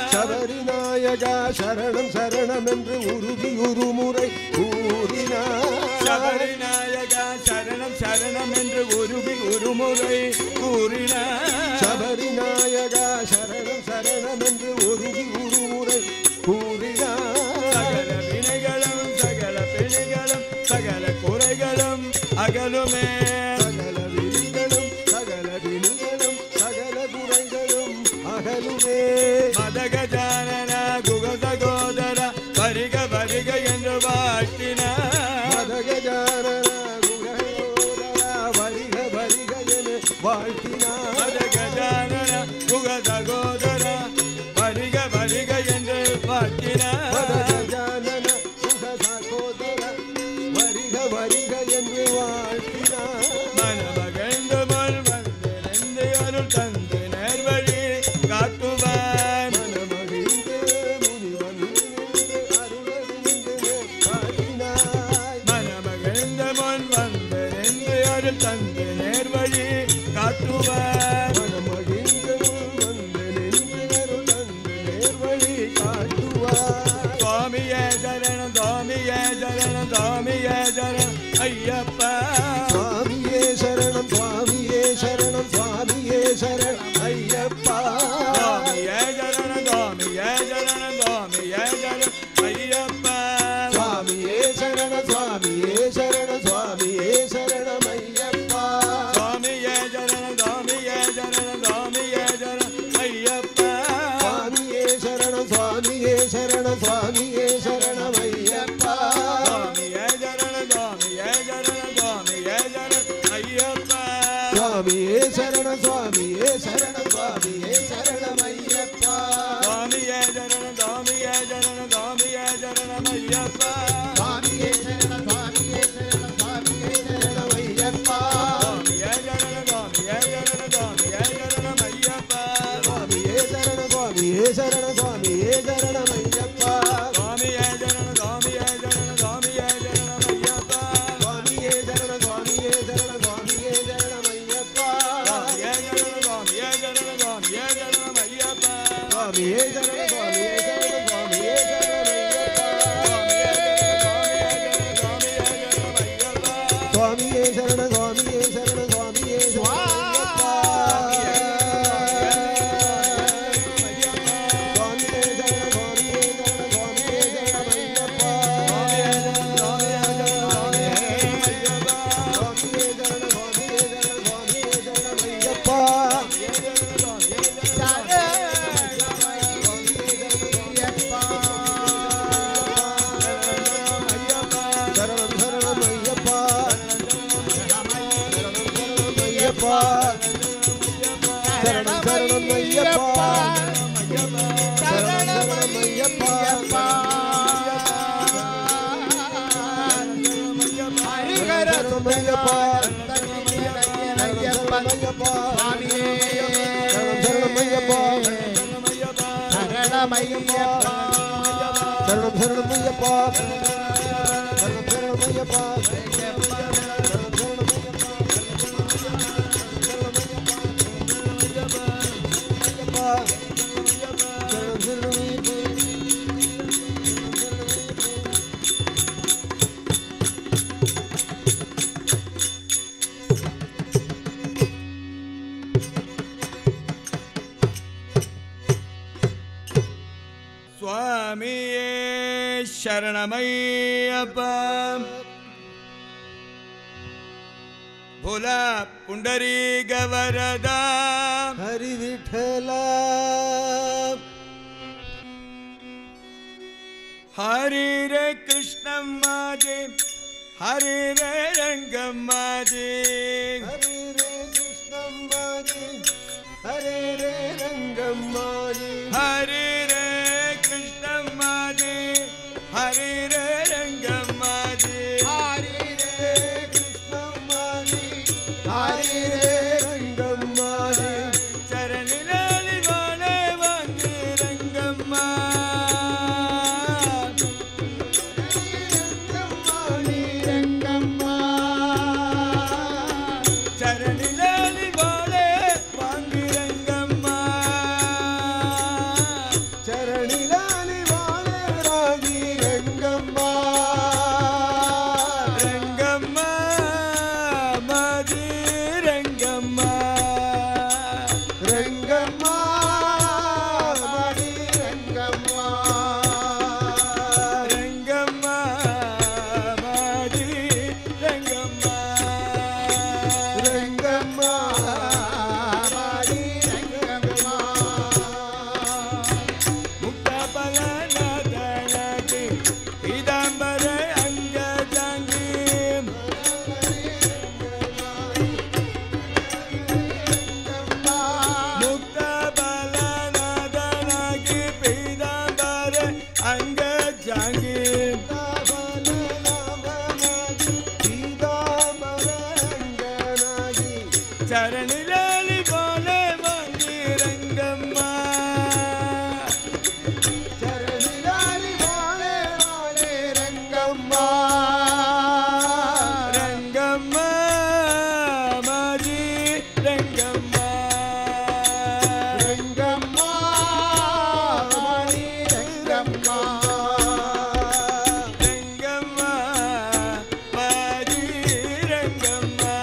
சபரிநாயகா சரணம் சரணம் என்று உருகி ஒருமுறை கூறினார் சபரிநாயகா சரணம் சரணம் என்று உருகி ஒருமுறை கூறினார் சபரிநாயகா சரணம் சரணம் என்று உருகி ஒருமுறை கூறினார் சகல வினைகளும் சகல பிழைகளும் சகல குறைகளும் அகலுமே சகல விதிகளும் சகல வினிகளும் சகல குறைகளும் அகலுமே மதகஜானன குகசகோதர வருக வருக என்று வாழ்த்தினார் மதகஜானன குகசகோதர வருக வருக என வாழ்த்தினார் மதகஜானன குகசகோதர வருக வருக என்று வாழ்த்தினார் மதகஜானன குகசகோதர வருக வருக என்று வாழ்த்தினார் மனமகிழ்ந்து முன் வந்திருந்து அருள் தந்து நேர்வழி காட்டுவார் மனமகிழ்ந்து முனிவன் அருளறிந்து காட்டினாய் மனமகிழ்ந்து முன் வந்திருந்து அருள் தந்து நேர்வழி காட்டுவார் மனமகிழ்ந்து வந்து நின்று அருள் தந்து நேர்வழி காட்டுவாய் சுவாமியே சரணம் சுவாமியே சரணம் சுவாமியே சரணம் சுவாமியே சரணம் சுவாமியே சரணம் சுவாமியே சரணம் சுவாமியே சரணம் சுவாமியே சரணம் சுவாமியே சரணம் சரணம் ஐயப்பா சரணம் ஐயப்பா ஹரிஹர ஐயப்பா ஐயப்பா சரணம் ஐயப்பா சரணம் ஐயப்பா சரணம் சரணம் ஐயப்பா சரணம் சரணம் ஐயப்பா சுவாமியே சரணமையப்பா भोला पुंडरीक वरदा हरि विठला हरि रे कृष्ण माझे हरि रे रंग माझे हरि रे कृष्ण माझे हरि रे रंग माझे हरि रे कृष्ण माझे हरि रे रंग माझे हरि रे कृष्ण माझे हरि रे रंग माझे चरण लाली वाले वांगे रंगम्मा चरण लाली वाले वांगे रंगम्मा चरण लाली वाले रागी रंगम्मा रंगम्मा माजी रंगम्मा रंगम्मा मारी रंगम्मा रंगम्मा माजी रंगम्मा रंगम्मा मारी रंगम्मा मुक्ता बलनादनगे पीतांबर अंगजांगी मुक्ता बलनादनगे पीतांबर अंगजांगी चरण लाली बोले वांगी रंगम्मा रंगम्मा माजी रंगम्मा रंगम्मा माजी रंगम्मा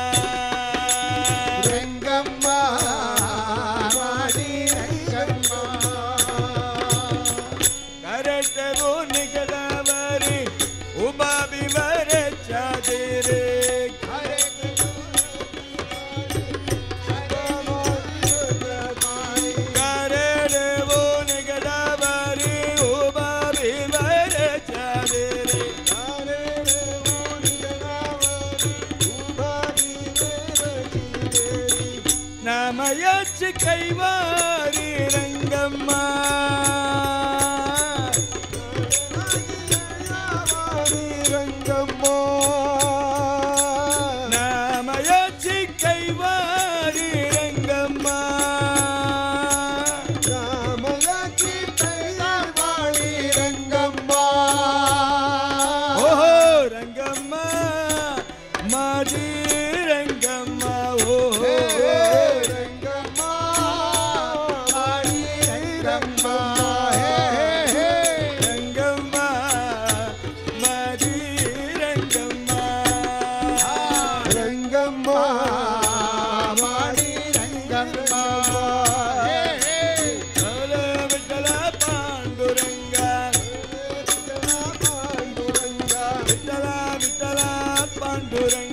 करट वो निगलावरी उबा बिवर चादरे करट वो निगलावरी उबा बिवर चादरे नामयच कैवारी रंगम्मा नामयच कैवारी रंगम्मा ओहो रंगम्मा माजी रंगम्मा ओहो रंगम्मा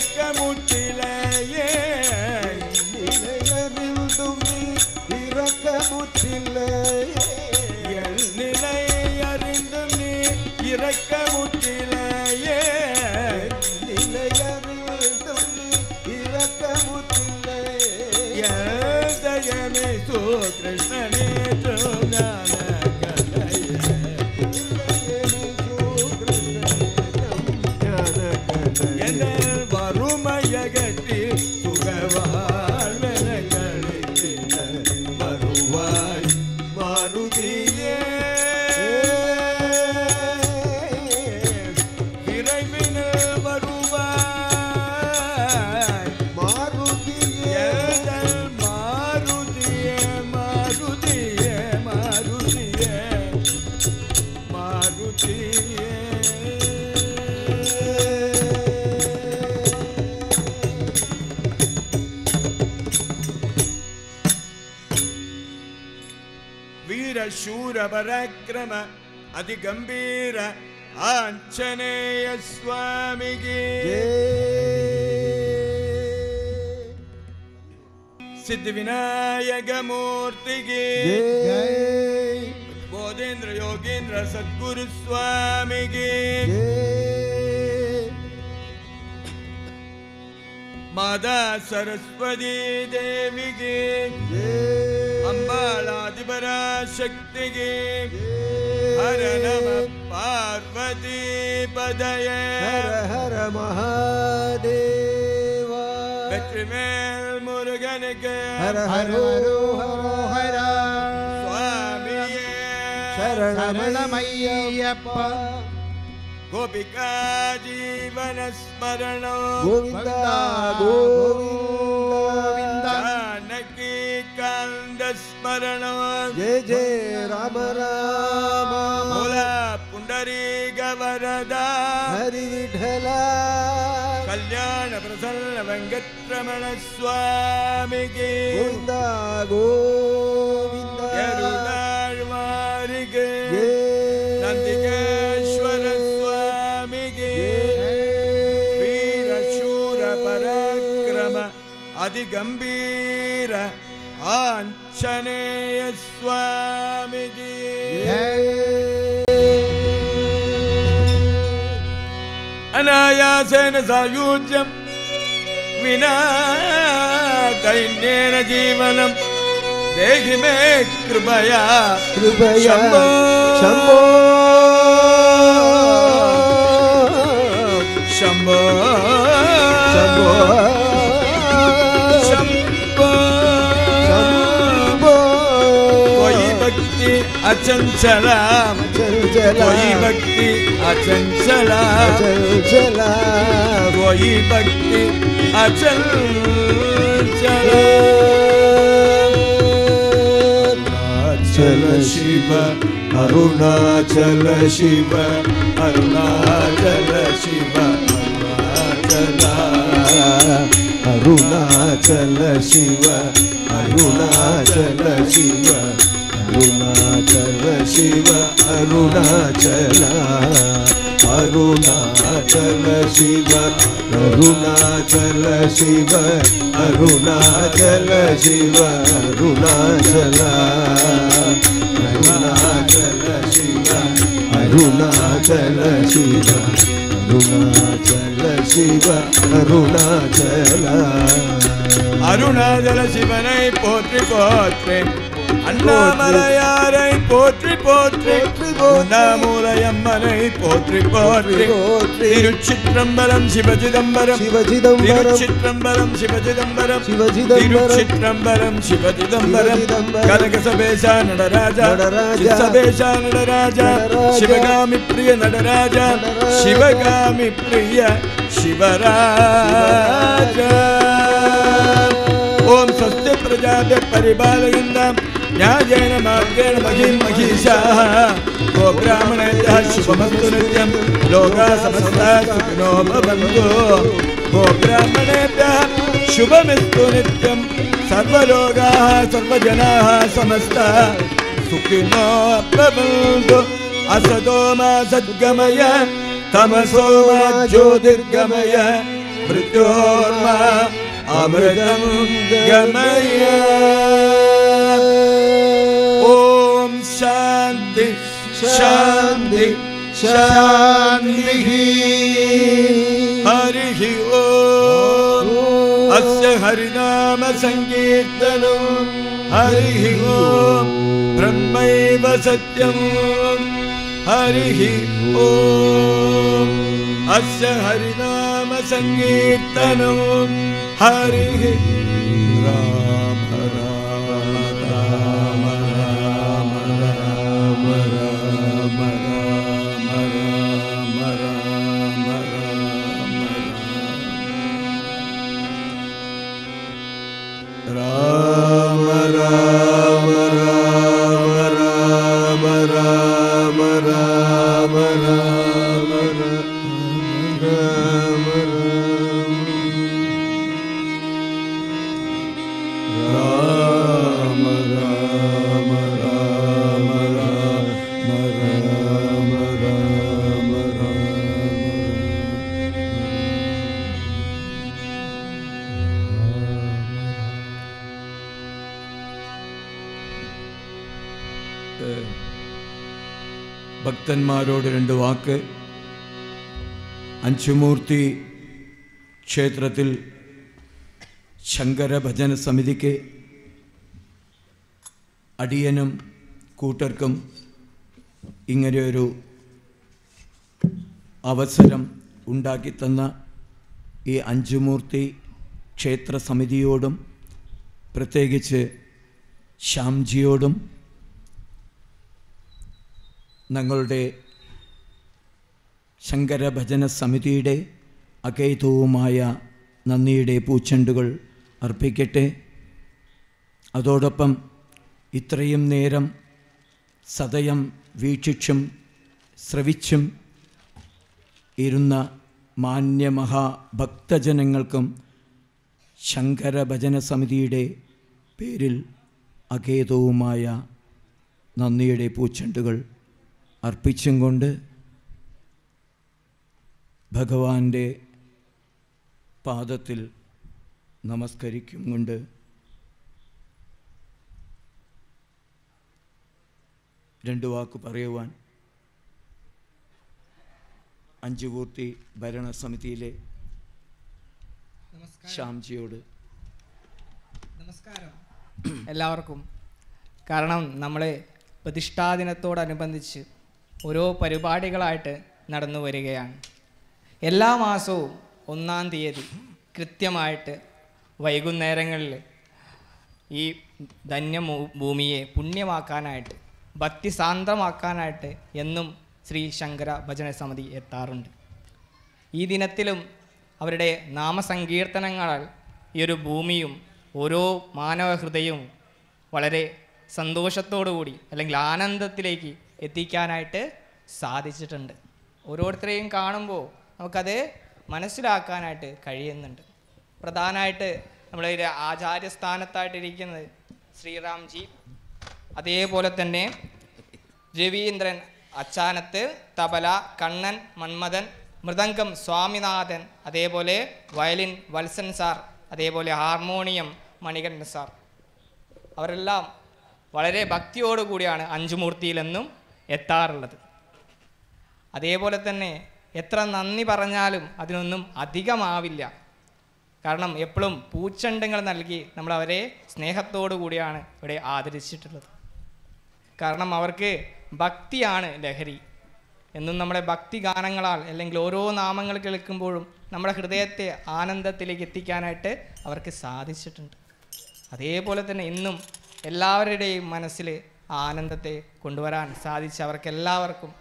இரக்கமுற்றிலையே நிலையறிந்தும் நீ இரக்கமுற்றில்லையே என் நிலை அறிந்தும் நீ இரக்கமுற்றிலையே நிலையறிந்தும் நீ இரக்கமுற்றில்லையே தயமே கிருஷ்ணனே ஞான என வறுமையகற்றி சுகவாழ்வென கழித்திட வருவாய் மாருதியே விரைவினில் வருவாய் மாருதியே மாருதியே மாருதியே மாருதியே மாருதியே शूर पराक्रम अति गंभीर आंजनेय स्वामी की सिद्धि विनायक मूर्ति की बोधेंद्र योगेंद्र सद्गुरु स्वामी की माता सरस्वती देवी की अम्बालादिपराशक्ति की हर नमः पार्वती पदये हर हर महादेव वेट्रिवेल मुरुगन के हर हर हर स्वामिये शरणमय्यप्पा गोपिका जीवन स्मरण गोविंदा गोविंदा जानकी कांद स्मरण जय जय राम राम भोला पुंडरीक वरदा हरि विठला कल्याण प्रसन्न वेंकटरमण स्वामी की गोविंदा गोविंदा गरुडाழ்வாரி के नंदिकेश्वर स्वामी की वीर शूर पराक्रम अति गंभीर आंजनेय स्वामी की अनायासेन सायुज्यं विना दैन्येन जीवनं देहि मे कृपया कृपया शंभो शंभो शंभो शंभो शंभो कोई भक्ति अचंचला चंचला कोई भक्ति अचंचला चंचला कोई भक्ति अचंचला अरुणाचल शिव अरुणाचल शिव अरुणाचल शिव अरुणाचल शिव अरुणाचल शिव अरुणाचल शिव अरुणाचल अरुणाचल शिव अरुणाचल शिव अरुणाचल शिव अरुणाचल अरुणाचल शिव अरुणाचल शिव अरुणाचल शिव अरुणाचल अरुणाचल शिवனை போற்றி போற்றி அண்ணாமலையாரை போற்றி போற்றி உண்ணாமூலையம்மனை போற்றி போற்றி திருச்சிற்றம்பலம் சிவசிதம்பரம் திருச்சிற்றம்பலம் சிவசிதம்பரம் திருச்சிற்றம்பலம் சிவசிதம்பரம் கனகசபேஷா நடராஜா சிவசபேஷா நடராஜா சிவகாமி பிரிய நடராஜா சிவகாமி பிரிய சிவராஜா ओम स्वस्ति प्रजाभ्य परिपालयन्तां न्यायेन मार्गेण महीं महिषाः गो ब्राह्मणेभ्यः शुभमस्तु नित्यं लोकाः समस्ताः सुखिनो भवन्तु गो ब्राह्मणेभ्यः शुभमस्तु नित्यं सर्वलोकाः सर्वजनाः समस्ताः सुखिनो भवन्तु असतो मा सद्गमय तमसो मा ज्योतिर्गमय മൃത്യോർമ അമൃതം ഗമയ. ഓം ശാന്തി ശാന്തി ശാന്തി. ഹരി ഓം. അസ്യ ഹരിനാമ സങ്കീർത്തനം. ഹരി ഓം ബ്രഹ്മൈവ സത്യം. ഹരി ഓം. അസ്യ ഹരിനാമ സങ്കീർത്തനം. ഹരി രാമ രാമ രാമ രാമ രാമ രാമ രാമ രാമ രാമ രാമ രാമ രാമ രാമ രാമ രാമ ഭക്തന്മാരോട് രണ്ട് വാക്ക്. അഞ്ചുമൂർത്തി ക്ഷേത്രത്തിൽ ശങ്കര ഭജന സമിതിക്ക് അടിയനും കൂട്ടർക്കും ഇങ്ങനെയൊരു അവസരം ഉണ്ടാക്കിത്തന്ന ഈ അഞ്ചുമൂർത്തി ക്ഷേത്ര സമിതിയോടും പ്രത്യേകിച്ച് ശ്യാംജിയോടും ഞങ്ങളുടെ ശങ്കര ഭജന സമിതിയുടെ അകൈതവുമായ നന്ദിയുടെ പൂച്ചെണ്ടുകൾ അർപ്പിക്കട്ടെ. അതോടൊപ്പം ഇത്രയും നേരം സദയം വീക്ഷിച്ചും ശ്രവിച്ചും ഇരുന്ന മാന്യമഹാഭക്തജനങ്ങൾക്കും ശങ്കര ഭജന സമിതിയുടെ പേരിൽ അകേതവുമായ നന്ദിയുടെ പൂച്ചെണ്ടുകൾ അർപ്പിച്ചും കൊണ്ട് ഭഗവാന്റെ പാദത്തിൽ നമസ്കരിക്കും കൊണ്ട് രണ്ട് വാക്ക് പറയുവാൻ അഞ്ചുമൂർത്തി ഭരണസമിതിയിലെ ശ്യാംജിയോട്. നമസ്കാരം എല്ലാവർക്കും. കാരണം നമ്മൾ പ്രതിഷ്ഠാദിനത്തോടനുബന്ധിച്ച് ഓരോ പരിപാടികളായിട്ട് നടന്നു വരികയാണ്. എല്ലാ മാസവും 1-ാം തീയതി കൃത്യമായിട്ട് വൈകുന്നേരങ്ങളിൽ ഈ ധന്യഭൂമിയെ പുണ്യമാക്കാനായിട്ട് ഭക്തിസാന്ദ്രമാക്കാനായിട്ട് എന്നും ശ്രീ ശങ്കര ഭജന സമിതി എത്താറുണ്ട്. ഈ ദിനത്തിലും അവരുടെ നാമസങ്കീർത്തനങ്ങളാൽ ഈ ഒരു ഭൂമിയും ഓരോ മാനവ ഹൃദയവും വളരെ സന്തോഷത്തോടുകൂടി അല്ലെങ്കിൽ ആനന്ദത്തിലേക്ക് എത്തിക്കാനായിട്ട് സാധിച്ചിട്ടുണ്ട്. ഓരോരുത്തരെയും കാണുമ്പോൾ നമുക്കത് മനസ്സിലാക്കാനായിട്ട് കഴിയുന്നുണ്ട്. പ്രധാനമായിട്ട് നമ്മുടെ ആചാര്യസ്ഥാനത്തായിട്ടിരിക്കുന്നത് ശ്രീറാംജി, അതേപോലെ തന്നെ രവീന്ദ്രൻ അച്ചാനത്ത്, തബല കണ്ണൻ, മന്മഥൻ, മൃദംഗം സ്വാമിനാഥൻ, അതേപോലെ വയലിൻ വത്സൻ സാർ, അതേപോലെ ഹാർമോണിയം മണികണ്ഠൻ സാർ. അവരെല്ലാം വളരെ ഭക്തിയോടുകൂടിയാണ് അഞ്ചുമൂർത്തിയിലെന്നും എത്താറുള്ളത്. അതേപോലെ തന്നെ എത്ര നന്ദി പറഞ്ഞാലും അതിനൊന്നും അധികമാവില്ല. കാരണം എപ്പോഴും പൂച്ചെണ്ടുകൾ നൽകി നമ്മളവരെ സ്നേഹത്തോടു കൂടിയാണ് ഇവിടെ ആദരിച്ചിട്ടുള്ളത്. കാരണം അവർക്ക് ഭക്തിയാണ് ലഹരി. എന്നും നമ്മുടെ ഭക്തി ഗാനങ്ങളാൽ അല്ലെങ്കിൽ ഓരോ നാമങ്ങൾ കേൾക്കുമ്പോഴും നമ്മുടെ ഹൃദയത്തെ ആനന്ദത്തിലേക്ക് എത്തിക്കാനായിട്ട് അവർക്ക് സാധിച്ചിട്ടുണ്ട്. അതേപോലെ തന്നെ ഇന്നും എല്ലാവരുടെയും മനസ്സിൽ ആനന്ദത്തെ കൊണ്ടുവരാൻ സാധിച്ച അവർക്കെല്ലാവർക്കും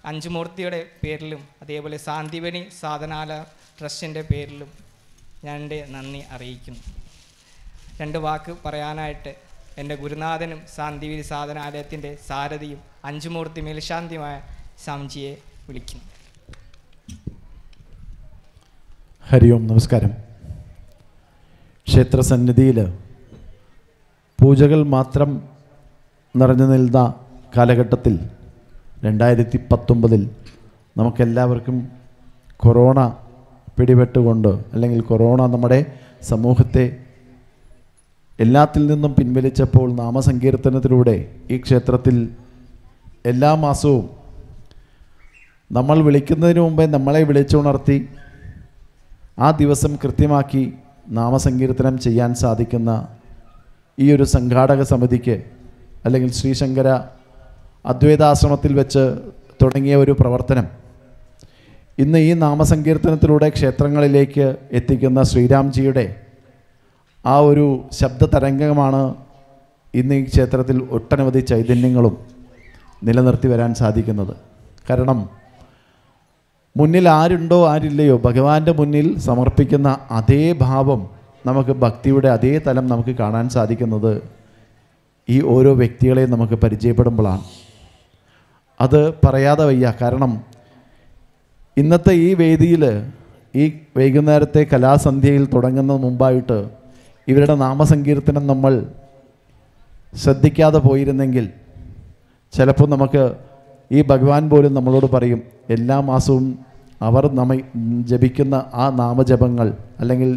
അഞ്ചുമൂർത്തിയുടെ പേരിലും അതേപോലെ സാന്ദീപനി സാധനാലയ ട്രസ്റ്റിൻ്റെ പേരിലും ഞാൻ എൻ്റെ നന്ദി അറിയിക്കുന്നു. രണ്ട് വാക്ക് പറയാനായിട്ട് എൻ്റെ ഗുരുനാഥനും സാന്ദീപനി സാധനാലയത്തിൻ്റെ സാരഥിയും അഞ്ചുമൂർത്തി മേൽശാന്തിയുമായ സ്വാമിജിയെ വിളിക്കുന്നു. ഹരി ഓം. നമസ്കാരം. ക്ഷേത്രസന്നിധിയിൽ പൂജകൾ മാത്രം നിറഞ്ഞു നിൽക്കുന്ന കാലഘട്ടത്തിൽ 2019 നമുക്കെല്ലാവർക്കും കൊറോണ പിടിപെട്ടുകൊണ്ട് അല്ലെങ്കിൽ കൊറോണ നമ്മുടെ സമൂഹത്തെ എല്ലാത്തിൽ നിന്നും പിൻവലിച്ചപ്പോൾ നാമസങ്കീർത്തനത്തിലൂടെ ഈ ക്ഷേത്രത്തിൽ എല്ലാ മാസവും നമ്മൾ വിളിക്കുന്നതിന് മുമ്പേ നമ്മളെ വിളിച്ചുണർത്തി ആ ദിവസം കൃത്യമാക്കി നാമസങ്കീർത്തനം ചെയ്യാൻ സാധിക്കുന്ന ഈ ഒരു സംഘാടക സമിതിക്ക് അല്ലെങ്കിൽ ശ്രീശങ്കര അദ്വൈതാശ്രമത്തിൽ വെച്ച് തുടങ്ങിയ ഒരു പ്രവർത്തനം ഇന്ന് ഈ നാമസങ്കീർത്തനത്തിലൂടെ ക്ഷേത്രങ്ങളിലേക്ക് എത്തിക്കുന്ന ശ്രീരാംജിയുടെ ആ ഒരു ശബ്ദ തരംഗമാണ് ഇന്ന് ഈ ക്ഷേത്രത്തിൽ ഒട്ടനവധി ചൈതന്യങ്ങളും നിലനിർത്തി വരാൻ സാധിക്കുന്നത്. കാരണം മുന്നിൽ ആരുണ്ടോ ആരില്ലയോ ഭഗവാന്റെ മുന്നിൽ സമർപ്പിക്കുന്ന അതേ ഭാവം നമുക്ക് ഭക്തിയുടെ അതേ തലം നമുക്ക് കാണാൻ സാധിക്കുന്നത് ഈ ഓരോ വ്യക്തികളെയും നമുക്ക് പരിചയപ്പെടുമ്പോഴാണ്. അത് പറയാതെ വയ്യ. കാരണം ഇന്നത്തെ ഈ വേദിയിൽ ഈ വൈകുന്നേരത്തെ കലാസന്ധ്യയിൽ തുടങ്ങുന്നതിന് മുമ്പായിട്ട് ഇവരുടെ നാമസങ്കീർത്തനം നമ്മൾ ശ്രദ്ധിക്കാതെ പോയിരുന്നെങ്കിൽ ചിലപ്പോൾ നമുക്ക് ഈ ഭഗവാൻ പോലും നമ്മളോട് പറയും എല്ലാ മാസവും അവർ ജപിക്കുന്ന ആ നാമജപങ്ങൾ അല്ലെങ്കിൽ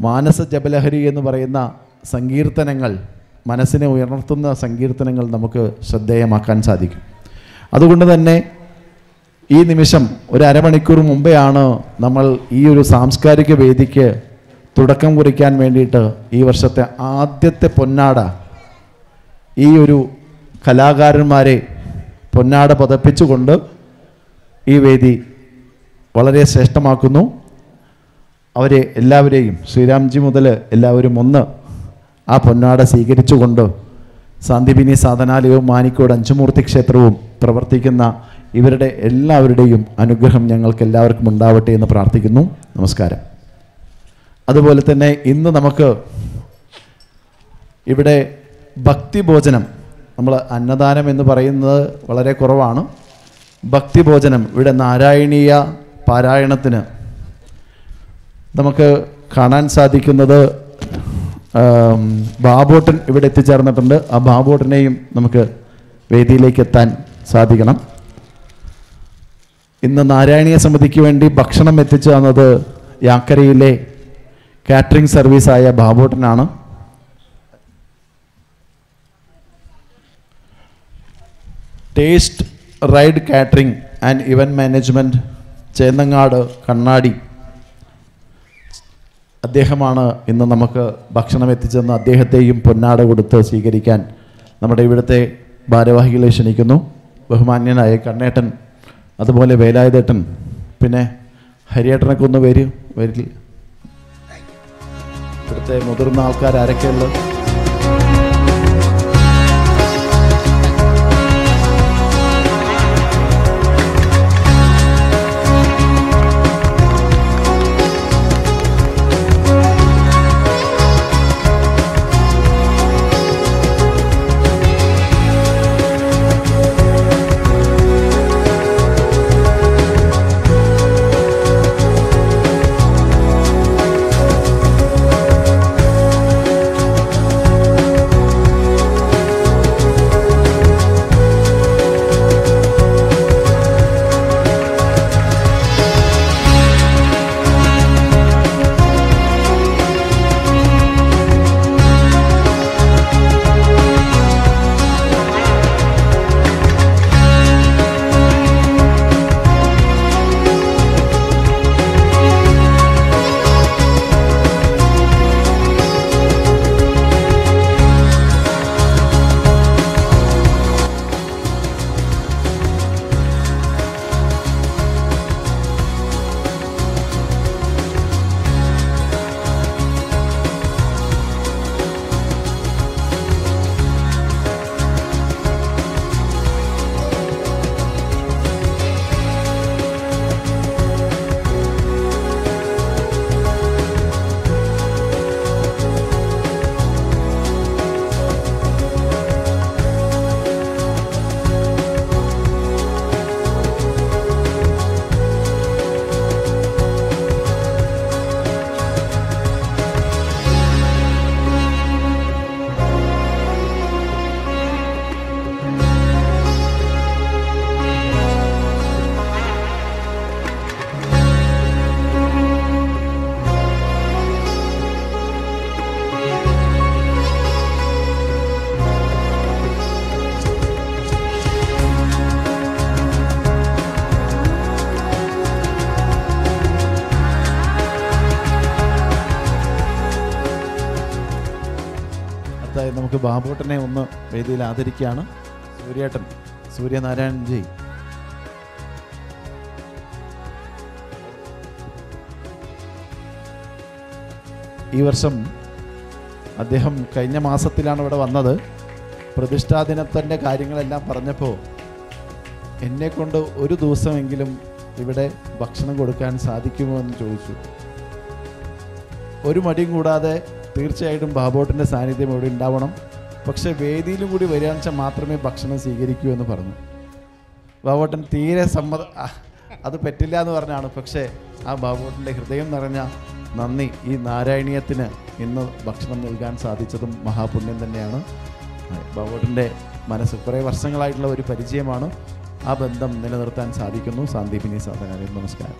മാനസ ജപലഹരി എന്ന് പറയുന്ന സങ്കീർത്തനങ്ങൾ, മനസ്സിനെ ഉയർത്തുന്ന സങ്കീർത്തനങ്ങൾ നമുക്ക് ശ്രദ്ധേയമാക്കാൻ സാധിക്കും. അതുകൊണ്ട് തന്നെ ഈ നിമിഷം ഒരു അരമണിക്കൂർ മുമ്പെയാണ് നമ്മൾ ഈ ഒരു സാംസ്കാരിക വേദിക്ക് തുടക്കം കുറിക്കാൻ വേണ്ടിയിട്ട് ഈ വർഷത്തെ ആദ്യത്തെ പൊന്നാട ഈ ഒരു കലാകാരന്മാരെ പൊന്നാട പതപ്പിച്ചുകൊണ്ട് ഈ വേദി വളരെ ശ്രേഷ്ഠമാക്കുന്നു. അവരെ എല്ലാവരെയും ശ്രീരാംജി മുതൽ എല്ലാവരും ഒന്ന് ആ പൊന്നാട സ്വീകരിച്ചുകൊണ്ട് സാന്ദീപിനി സാധനാലയവും മാനിക്കോട് അഞ്ചുമൂർത്തി ക്ഷേത്രവും പ്രവർത്തിക്കുന്ന ഇവരുടെ എല്ലാവരുടെയും അനുഗ്രഹം ഞങ്ങൾക്ക് എല്ലാവർക്കും ഉണ്ടാവട്ടെ എന്ന് പ്രാർത്ഥിക്കുന്നു. നമസ്കാരം. അതുപോലെ തന്നെ ഇന്ന് നമുക്ക് ഇവിടെ ഭക്തിഭോജനം, നമ്മൾ അന്നദാനം എന്ന് പറയുന്നത് വളരെ കുറവാണ്. ഭക്തിഭോജനം ഇവിടെ നാരായണീയ പാരായണത്തിന് നമുക്ക് കാണാൻ സാധിക്കുന്നത് ബാബോട്ടൻ ഇവിടെ എത്തിച്ചേർന്നിട്ടുണ്ട്. ആ ബാബോട്ടനെയും നമുക്ക് വേദിയിലേക്ക് എത്താൻ സാധിക്കണം. ഇന്ന് നാരായണീയ സമിതിക്ക് വേണ്ടി ഭക്ഷണം എത്തിച്ചു തന്നത് യാക്കരയിലെ കാറ്ററിംഗ് സർവീസായ ബാബോട്ടനാണ്. Taste Ride Catering and Event Management Chennangad Kannadi, അദ്ദേഹമാണ് ഇന്ന് നമുക്ക് ഭക്ഷണം എത്തിച്ചെന്ന് അദ്ദേഹത്തെയും പൊന്നാട കൊടുത്ത് സ്വീകരിക്കാൻ നമ്മുടെ ഇവിടുത്തെ ഭാരവാഹികളെ ക്ഷണിക്കുന്നു. ബഹുമാന്യനായ കണ്ണേട്ടൻ, അതുപോലെ വേലായുധേട്ടൻ, പിന്നെ ഹരിയേട്ടനൊക്കെ ഒന്ന് വരില്ല. ഇവിടുത്തെ മുതിർന്ന ആൾക്കാർ ആരൊക്കെയുള്ളത്? നമുക്ക് ബാബുട്ടനെ ഒന്ന് വേദിയിൽ ആദരിക്കുകയാണ്. സൂര്യേട്ടൻ, സൂര്യനാരായണൻ ജി. ഈ വർഷം അദ്ദേഹം കഴിഞ്ഞ മാസത്തിലാണ് ഇവിടെ വന്നത്. പ്രതിഷ്ഠാ ദിനത്തിൻ്റെ കാര്യങ്ങളെല്ലാം പറഞ്ഞപ്പോൾ എന്നെക്കൊണ്ട് ഒരു ദിവസമെങ്കിലും ഇവിടെ ഭക്ഷണം കൊടുക്കാൻ സാധിക്കുമോ എന്ന് ചോദിച്ചു. ഒരു മടിയും കൂടാതെ തീർച്ചയായിട്ടും ബാബുട്ടൻ്റെ സാന്നിധ്യം ഇവിടെ ഉണ്ടാവണം, പക്ഷേ വേദിയിലും കൂടി വരികയാണെന്ന് വെച്ചാൽ മാത്രമേ ഭക്ഷണം സ്വീകരിക്കൂ എന്ന് പറഞ്ഞു. ബാബുട്ടൻ തീരെ അത് പറ്റില്ല എന്ന് പറഞ്ഞാണ്. പക്ഷേ ആ ബാബുട്ടൻ്റെ ഹൃദയം നിറഞ്ഞ നന്ദി, ഈ നാരായണീയത്തിന് ഇന്ന് ഭക്ഷണം നൽകാൻ സാധിച്ചതും മഹാപുണ്യം തന്നെയാണ്. ബാബുട്ടൻ്റെ മനസ്സ് കുറേ വർഷങ്ങളായിട്ടുള്ള ഒരു പരിചയമാണ്. ആ ബന്ധം നിലനിർത്താൻ സാധിക്കുന്നു. സാന്ദീപിനി സാധകാര്യം. നമസ്കാരം.